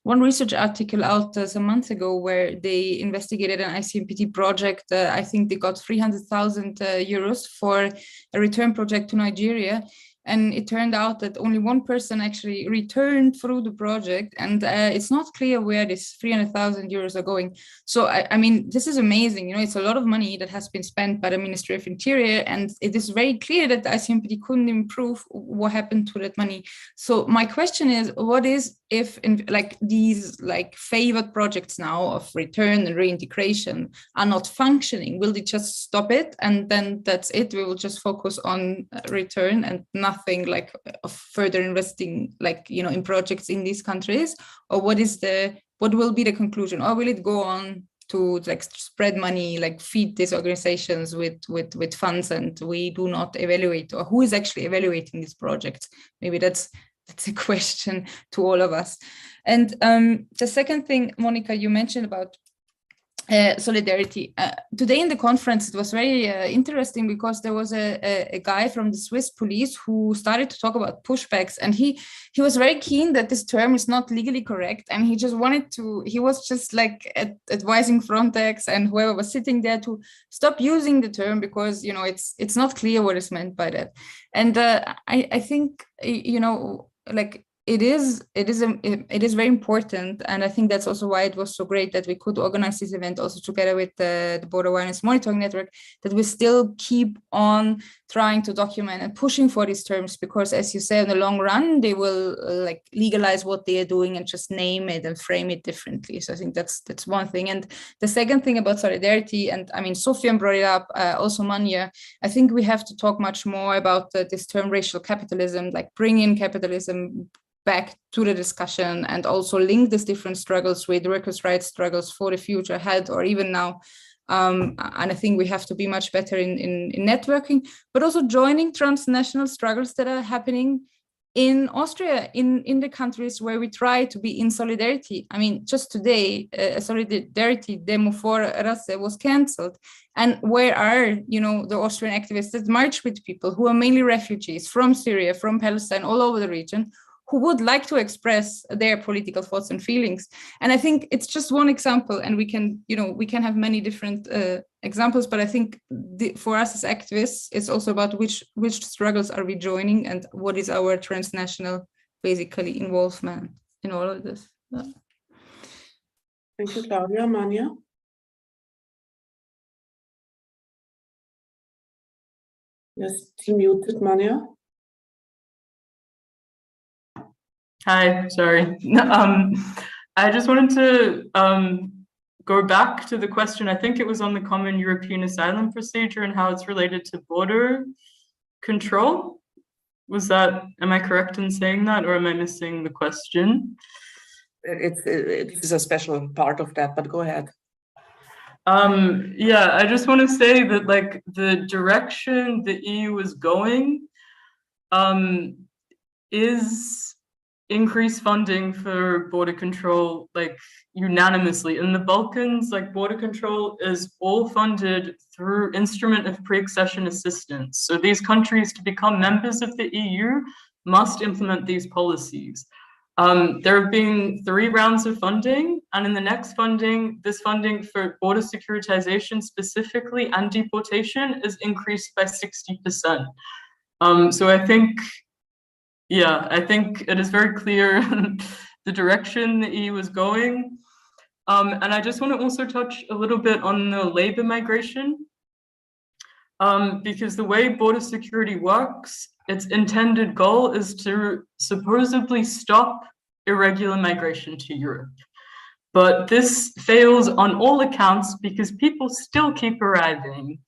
research article out some months ago where they investigated an ICMPD project. I think they got 300,000 euros for a return project to Nigeria. And it turned out that only one person actually returned through the project, and it's not clear where this 300,000 euros are going. So, I mean, this is amazing. You know, it's a lot of money that has been spent by the Ministry of Interior, and it is very clear that the ICMPD couldn't improve what happened to that money. So my question is, what is if these favored projects now of return and reintegration are not functioning? Will they just stop it and then that's it? We will just focus on return and nothing like of further investing, in projects in these countries? Or what will be the conclusion? Or will it go on to spread money, feed these organizations with funds, and we do not evaluate? Or who is actually evaluating these projects? Maybe that's a question to all of us. And the second thing, Monica, you mentioned about solidarity. Today in the conference, it was very interesting because there was a guy from the Swiss police who started to talk about pushbacks, and he was very keen that this term is not legally correct, and he just wanted to, he was just like advising Frontex and whoever was sitting there to stop using the term because, you know, it's not clear what is meant by that. And I think, you know, like, it is very important, and I think that's also why it was so great that we could organize this event also together with the Border Awareness Monitoring Network, that we still keep on trying to document and pushing for these terms, because as you say, in the long run, they will like legalize what they are doing and just name it and frame it differently. So I think that's one thing. And the second thing about solidarity, and I mean, Sofian brought it up, also Manya, I think we have to talk much more about this term racial capitalism, like bring in capitalism back to the discussion, and also link these different struggles with workers' rights struggles for the future ahead or even now. And I think we have to be much better in networking, but also joining transnational struggles that are happening in Austria, in the countries where we try to be in solidarity. I mean, just today, a solidarity demo for Rasse was cancelled. And where are, you know, the Austrian activists that march with people who are mainly refugees from Syria, from Palestine, all over the region, who would like to express their political thoughts and feelings? And I think it's just one example, and we can, you know, we can have many different examples, but I think for us as activists, it's also about which struggles are we joining and what is our transnational, basically, involvement in all of this. Yeah. Thank you, Claudia. Manya? Yes, muted, Manya. Hi, sorry. I just wanted to go back to the question. I think it was on the Common European Asylum Procedure and how it's related to border control. Was that, am I correct in saying that, or am I missing the question? It is a special part of that, but go ahead. Yeah, I just want to say that, like, the direction the EU is going is increase funding for border control, like, unanimously. In the Balkans, like, border control is all funded through instrument of pre-accession assistance. So these countries, to become members of the EU, must implement these policies. There have been 3 rounds of funding, and in the next funding, this funding for border securitization specifically and deportation is increased by 60%. So I think, yeah, I think it is very clear the direction the EU is going. And I just want to also touch a little bit on the labor migration, because the way border security works, its intended goal is to supposedly stop irregular migration to Europe. But this fails on all accounts because people still keep arriving.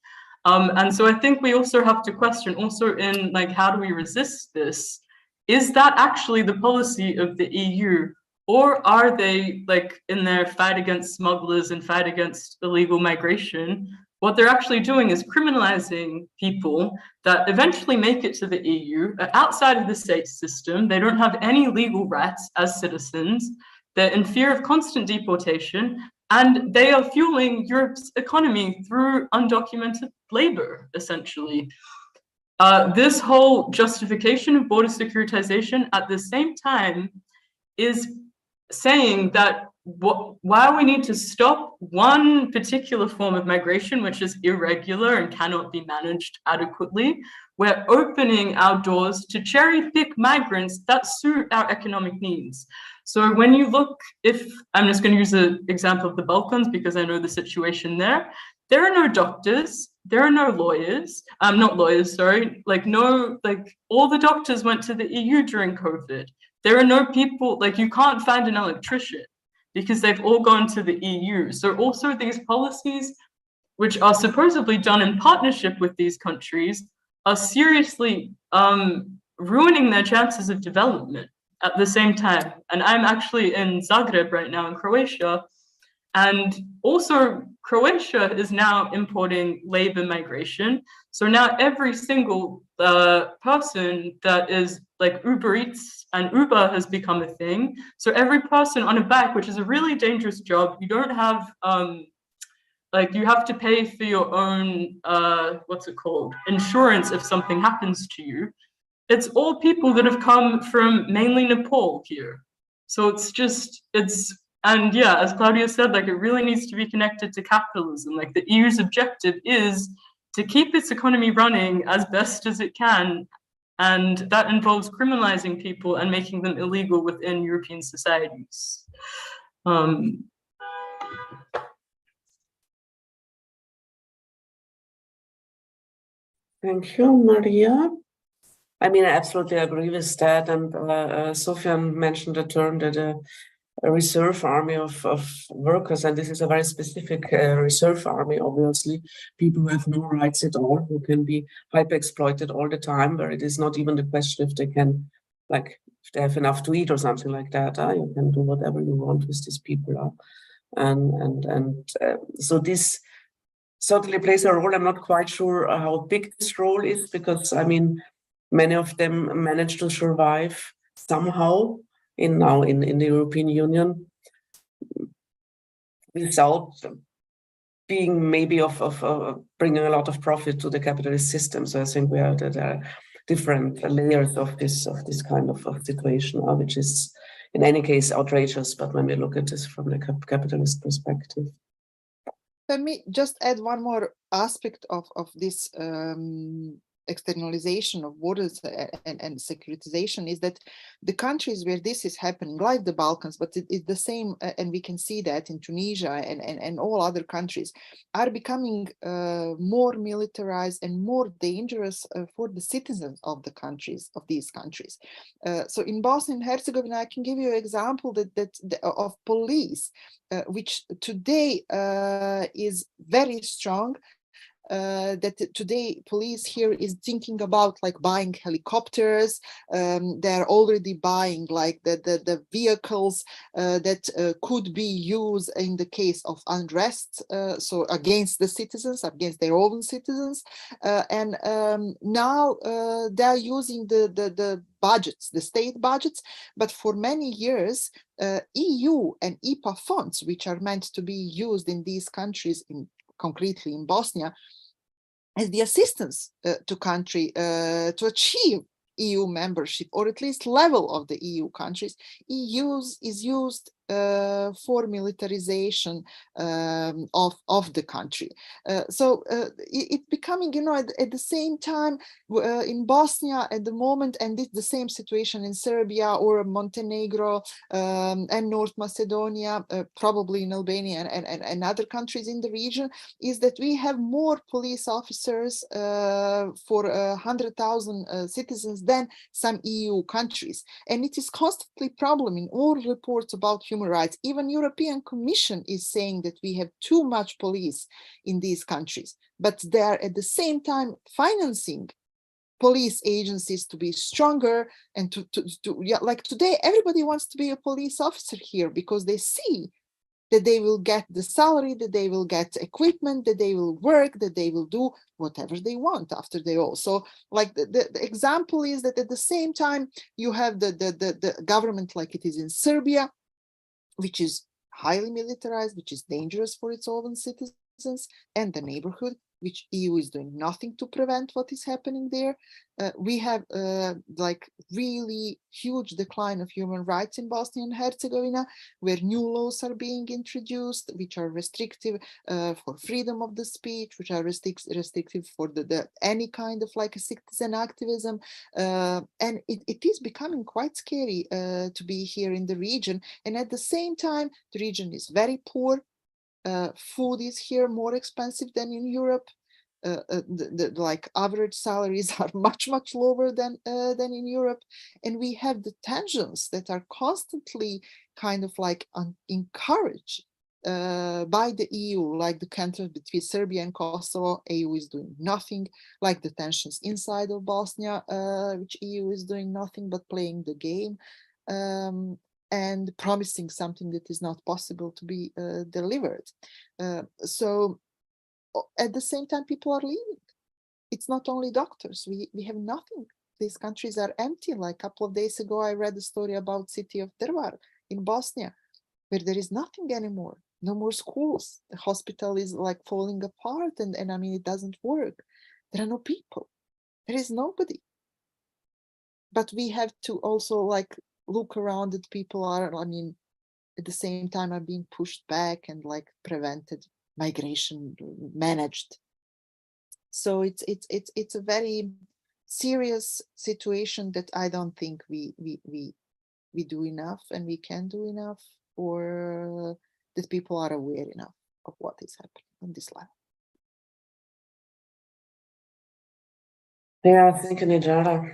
And so I think we also have to question, also in, like, how do we resist this? Is that actually the policy of the EU? Or are they, like, in their fight against smugglers and fight against illegal migration, what they're actually doing is criminalizing people that eventually make it to the EU, outside of the state system. They don't have any legal rights as citizens. They're in fear of constant deportation, and they are fueling Europe's economy through undocumented labor, essentially. This whole justification of border securitization at the same time is saying that while we need to stop one particular form of migration, which is irregular and cannot be managed adequately, we're opening our doors to cherry pick migrants that suit our economic needs. So when you look, if I'm just going to use the example of the Balkans because I know the situation there, there are no doctors, there are no lawyers, not lawyers, sorry, like all the doctors went to the EU during COVID. There are no people, like, you can't find an electrician because they've all gone to the EU. So also these policies, which are supposedly done in partnership with these countries, are seriously ruining their chances of development at the same time. And I'm actually in Zagreb right now in Croatia, and also Croatia is now importing labor migration. So now every single person that is, like, Uber Eats, and Uber has become a thing. So every person on a bike, which is a really dangerous job, you don't have like you have to pay for your own, what's it called? Insurance if something happens to you. It's all people that have come from mainly Nepal here. So and yeah, as Claudia said, like it really needs to be connected to capitalism. Like the EU's objective is to keep its economy running as best as it can. And that involves criminalizing people and making them illegal within European societies. Thank you, Maria. I mean, I absolutely agree with that. And Sofian mentioned the term that a reserve army of workers, and this is a very specific reserve army, obviously, people who have no rights at all, who can be hyper exploited all the time, where it is not even the question if they can, like, if they have enough to eat or something like that. You can do whatever you want with these people. So this certainly plays a role. I'm not quite sure how big this role is, because I mean, many of them manage to survive somehow in the European Union without being maybe of bringing a lot of profit to the capitalist system. So I think there are different layers of this kind of situation, which is in any case outrageous. But when we look at this from the capitalist perspective. Let me just add one more aspect of this externalization of borders and securitization, is that the countries where this is happening, like the Balkans, but it's the same, and we can see that in Tunisia and all other countries, are becoming more militarized and more dangerous for the citizens of the countries, of these countries. So in Bosnia and Herzegovina, I can give you an example of police, which today is very strong. That today police here is thinking about like buying helicopters. They're already buying like the vehicles that could be used in the case of unrest, so against the citizens, against their own citizens. And now they're using the budgets, the state budgets, but for many years EU and IPA funds, which are meant to be used in these countries, concretely in Bosnia, as the assistance to country to achieve EU membership, or at least level of the EU countries, is used for militarization of the country. So it's becoming, you know, at the same time in Bosnia at the moment, and it's the same situation in Serbia or Montenegro and North Macedonia, probably in Albania and other countries in the region, is that we have more police officers for 100,000 citizens than some EU countries. And it is constantly a problem in all reports about human rights. Even European Commission is saying that we have too much police in these countries, but they are at the same time financing police agencies to be stronger and like today, everybody wants to be a police officer here because they see that they will get the salary, that they will get equipment, that they will work, that they will do whatever they want after they all. So like the example is that at the same time, you have the government like it is in Serbia, which is highly militarized, which is dangerous for its own citizens, and the neighborhood, which EU is doing nothing to prevent what is happening there. We have like really huge decline of human rights in Bosnia and Herzegovina, where new laws are being introduced, which are restrictive for freedom of the speech, which are restrictive for any kind of like a citizen activism. And it is becoming quite scary to be here in the region. And at the same time, the region is very poor. Food is here more expensive than in Europe. Like average salaries are much lower than in Europe, and we have the tensions that are constantly kind of like encouraged by the EU, like the tensions between Serbia and Kosovo. EU is doing nothing. Like the tensions inside of Bosnia, which EU is doing nothing but playing the game. And promising something that is not possible to be delivered. So at the same time, people are leaving. It's not only doctors. We have nothing. These countries are empty. Like a couple of days ago, I read a story about city of Drvar in Bosnia, where there is nothing anymore. No more schools. The hospital is like falling apart, and I mean, it doesn't work. There are no people. There is nobody. But we have to also like look around that people are, I mean, at the same time are being pushed back and like prevented, migration managed. So it's a very serious situation that I don't think we do enough, and we can do enough, or that people are aware enough of what is happening on this level. Yeah, thank you, Nijara.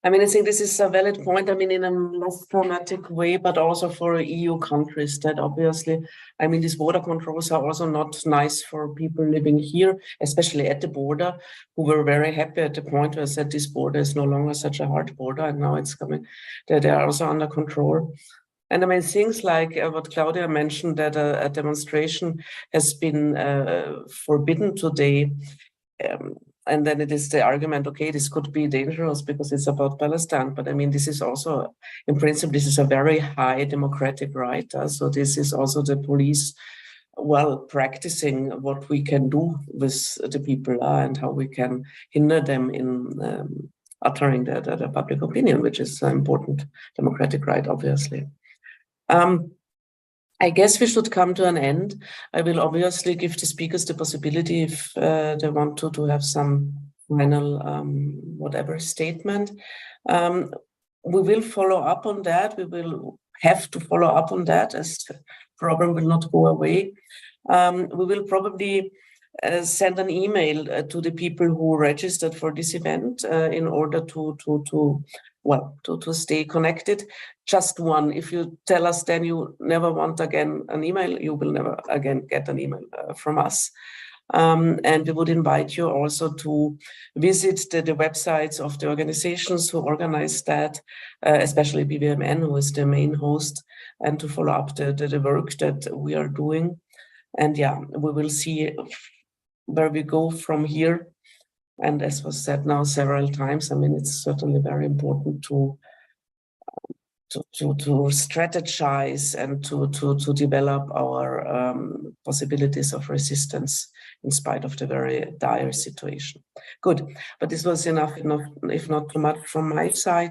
I mean, I think this is a valid point. I mean, in a less dramatic way, but also for EU countries that obviously, I mean, these border controls are also not nice for people living here, especially at the border, who were very happy at the point where I said this border is no longer such a hard border, and now it's coming, that they are also under control. And I mean, things like what Claudia mentioned, that a demonstration has been forbidden today. And then it is the argument, okay, this could be dangerous because it's about Palestine. But I mean, this is also, in principle, this is a very high democratic right. So this is also the police, well, practicing what we can do with the people and how we can hinder them in uttering the public opinion, which is an important democratic right, obviously. I guess we should come to an end. I will obviously give the speakers the possibility, if they want to have some final whatever statement. We will follow up on that. We will have to follow up on that, as the problem will not go away. We will probably send an email to the people who registered for this event in order to stay connected. Just one. If you tell us then you never want again an email, you will never again get an email from us. And we would invite you also to visit the websites of the organizations who organize that, especially BVMN, who is the main host, and to follow up the work that we are doing. And yeah, we will see where we go from here. And as was said now several times, I mean, it's certainly very important to strategize and to develop our possibilities of resistance in spite of the very dire situation. Good, but this was enough, if not too much from my side.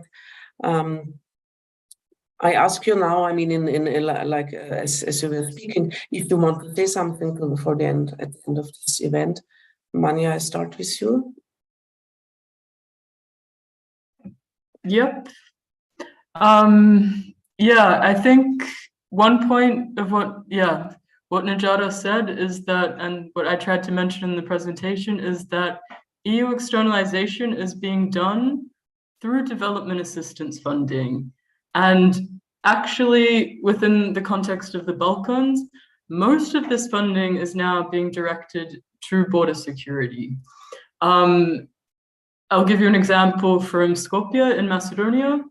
I ask you now, I mean, as you were speaking, if you want to say something for the end, at the end of this event. Manja, I start with you. Yep. Yeah, I think one point of what Najara said is that, and what I tried to mention in the presentation, is that EU externalization is being done through development assistance funding. And actually, within the context of the Balkans, most of this funding is now being directed to border security. I'll give you an example from Skopje in Macedonia.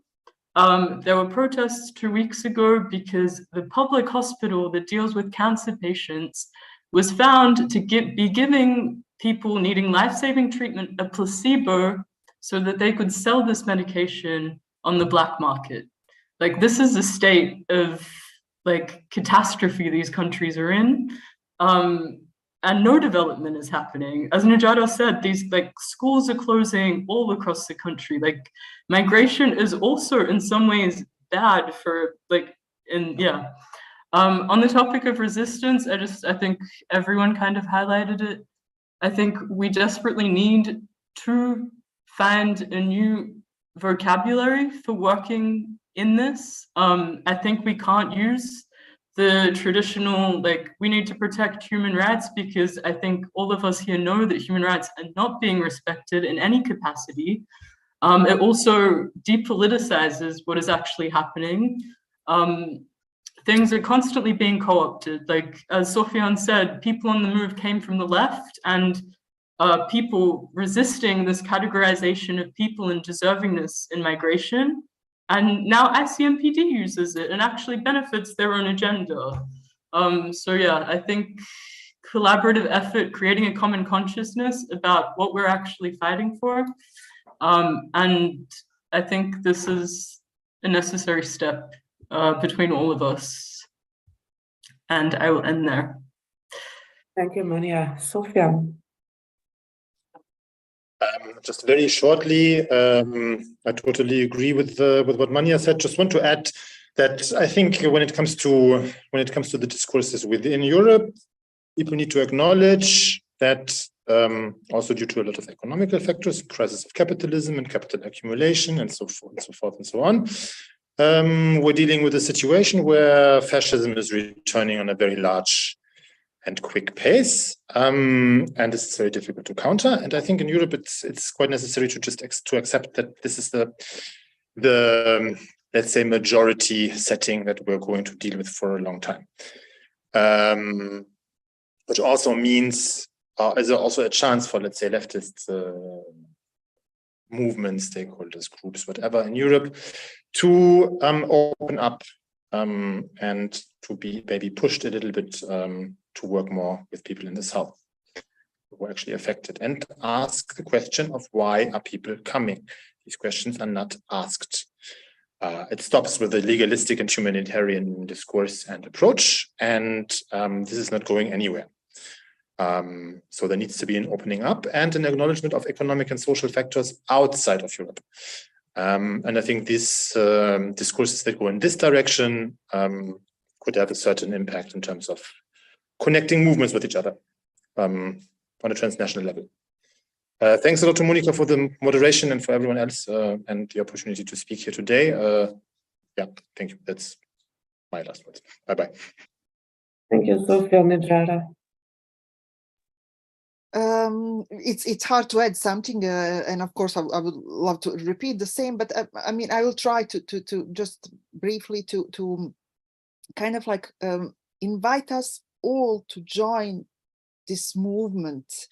There were protests 2 weeks ago because the public hospital that deals with cancer patients was found to be giving people needing life-saving treatment a placebo so that they could sell this medication on the black market. Like, this is a state of like catastrophe these countries are in. And no development is happening. As Najara said, these like schools are closing all across the country. Like, migration is also in some ways bad for on the topic of resistance, I think everyone kind of highlighted it. I think we desperately need to find a new vocabulary for working in this. I think we can't use the traditional, like, we need to protect human rights, because I think all of us here know that human rights are not being respected in any capacity. It also depoliticizes what is actually happening. Things are constantly being co-opted. Like, as Sofian said, people on the move came from the left, and people resisting this categorization of people and deservingness in migration. And now ICMPD uses it and actually benefits their own agenda. So yeah, I think collaborative effort, creating a common consciousness about what we're actually fighting for. And I think this is a necessary step between all of us. And I will end there. Thank you, Mania. Sofia. Just very shortly, I totally agree with what Mania said. Just want to add that I think when it comes to the discourses within Europe, people need to acknowledge that also due to a lot of economical factors, crisis of capitalism and capital accumulation, and so forth and so forth and so on, we're dealing with a situation where fascism is returning on a very large and quick pace, and it's very difficult to counter. And I think in Europe, it's quite necessary to just accept that this is the let's say majority setting that we're going to deal with for a long time, which also means is also a chance for, let's say, leftist movements, stakeholders, groups, whatever in Europe to open up and to be maybe pushed a little bit to work more with people in the South who are actually affected, and ask the question of why are people coming? These questions are not asked. It stops with the legalistic and humanitarian discourse and approach, and this is not going anywhere. So there needs to be an opening up and an acknowledgement of economic and social factors outside of Europe. And I think these discourses that go in this direction could have a certain impact in terms of connecting movements with each other on a transnational level. Thanks a lot to Monica for the moderation and for everyone else and the opportunity to speak here today. Yeah, thank you. That's my last words. Bye-bye. Thank you, Sofia. Nejada. It's hard to add something, and of course I would love to repeat the same, but I mean I will try to just briefly to kind of like invite us all to join this movement,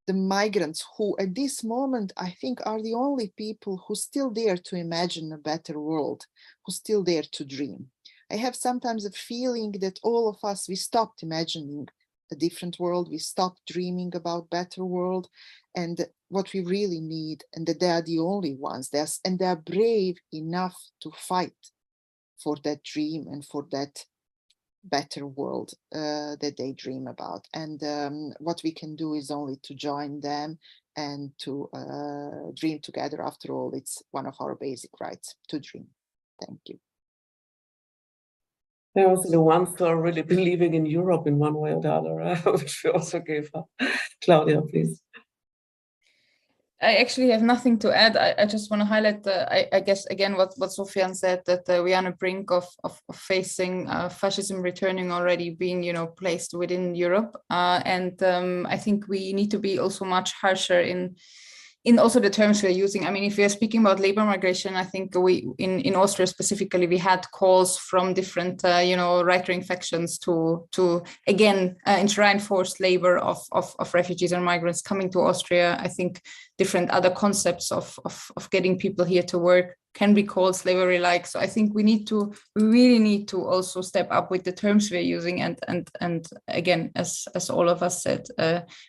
the migrants who at this moment I think are the only people who still dare to imagine a better world, who still dare to dream. I have sometimes a feeling that all of us, we stopped imagining a different world, we stopped dreaming about better world, and what we really need, and that they are the only ones, and they are brave enough to fight for that dream and for that better world that they dream about. And what we can do is only to join them and to dream together. After all, it's one of our basic rights to dream. Thank you. They're also the ones who are really believing in Europe in one way or the other, which we also gave up. Claudia, please. I actually have nothing to add. I just want to highlight, I guess, again, what Sofian said, that we are on the brink of facing fascism returning already, being, placed within Europe. And I think we need to be also much harsher in also the terms we're using. I mean, if we are speaking about labor migration, I think we, in Austria specifically, we had calls from different, right-wing factions to again, enshrine forced labor of refugees and migrants coming to Austria. I think different other concepts of getting people here to work can be called slavery-like. So I think we really need to also step up with the terms we're using, and again, as all of us said,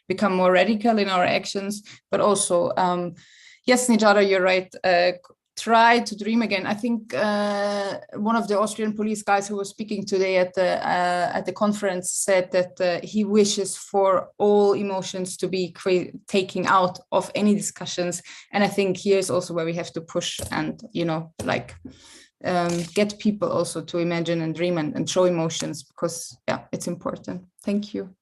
become more radical in our actions, but also, yes, Nejada, you're right. Try to dream again. I think one of the Austrian police guys who was speaking today at the conference said that he wishes for all emotions to be taken out of any discussions. And I think here's also where we have to push and, get people also to imagine and dream and show emotions, because, yeah, it's important. Thank you.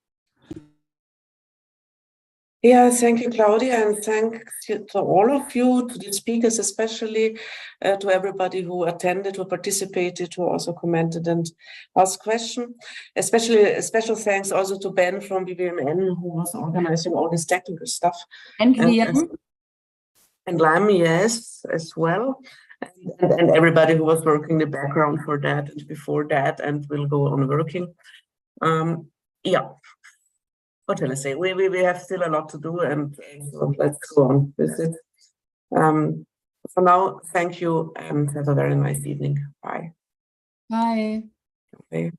Yeah, thank you, Claudia, and thanks to all of you, to the speakers especially, to everybody who attended, who participated, who also commented and asked questions. Especially a special thanks also to Ben from BBMN, who was organizing all this technical stuff. And Liam. And Liam, yes, as well. And everybody who was working in the background for that and before that and will go on working. Yeah. What will I say? We have still a lot to do, and so let's go on with it. For now, thank you and have a very nice evening. Bye. Bye. Okay.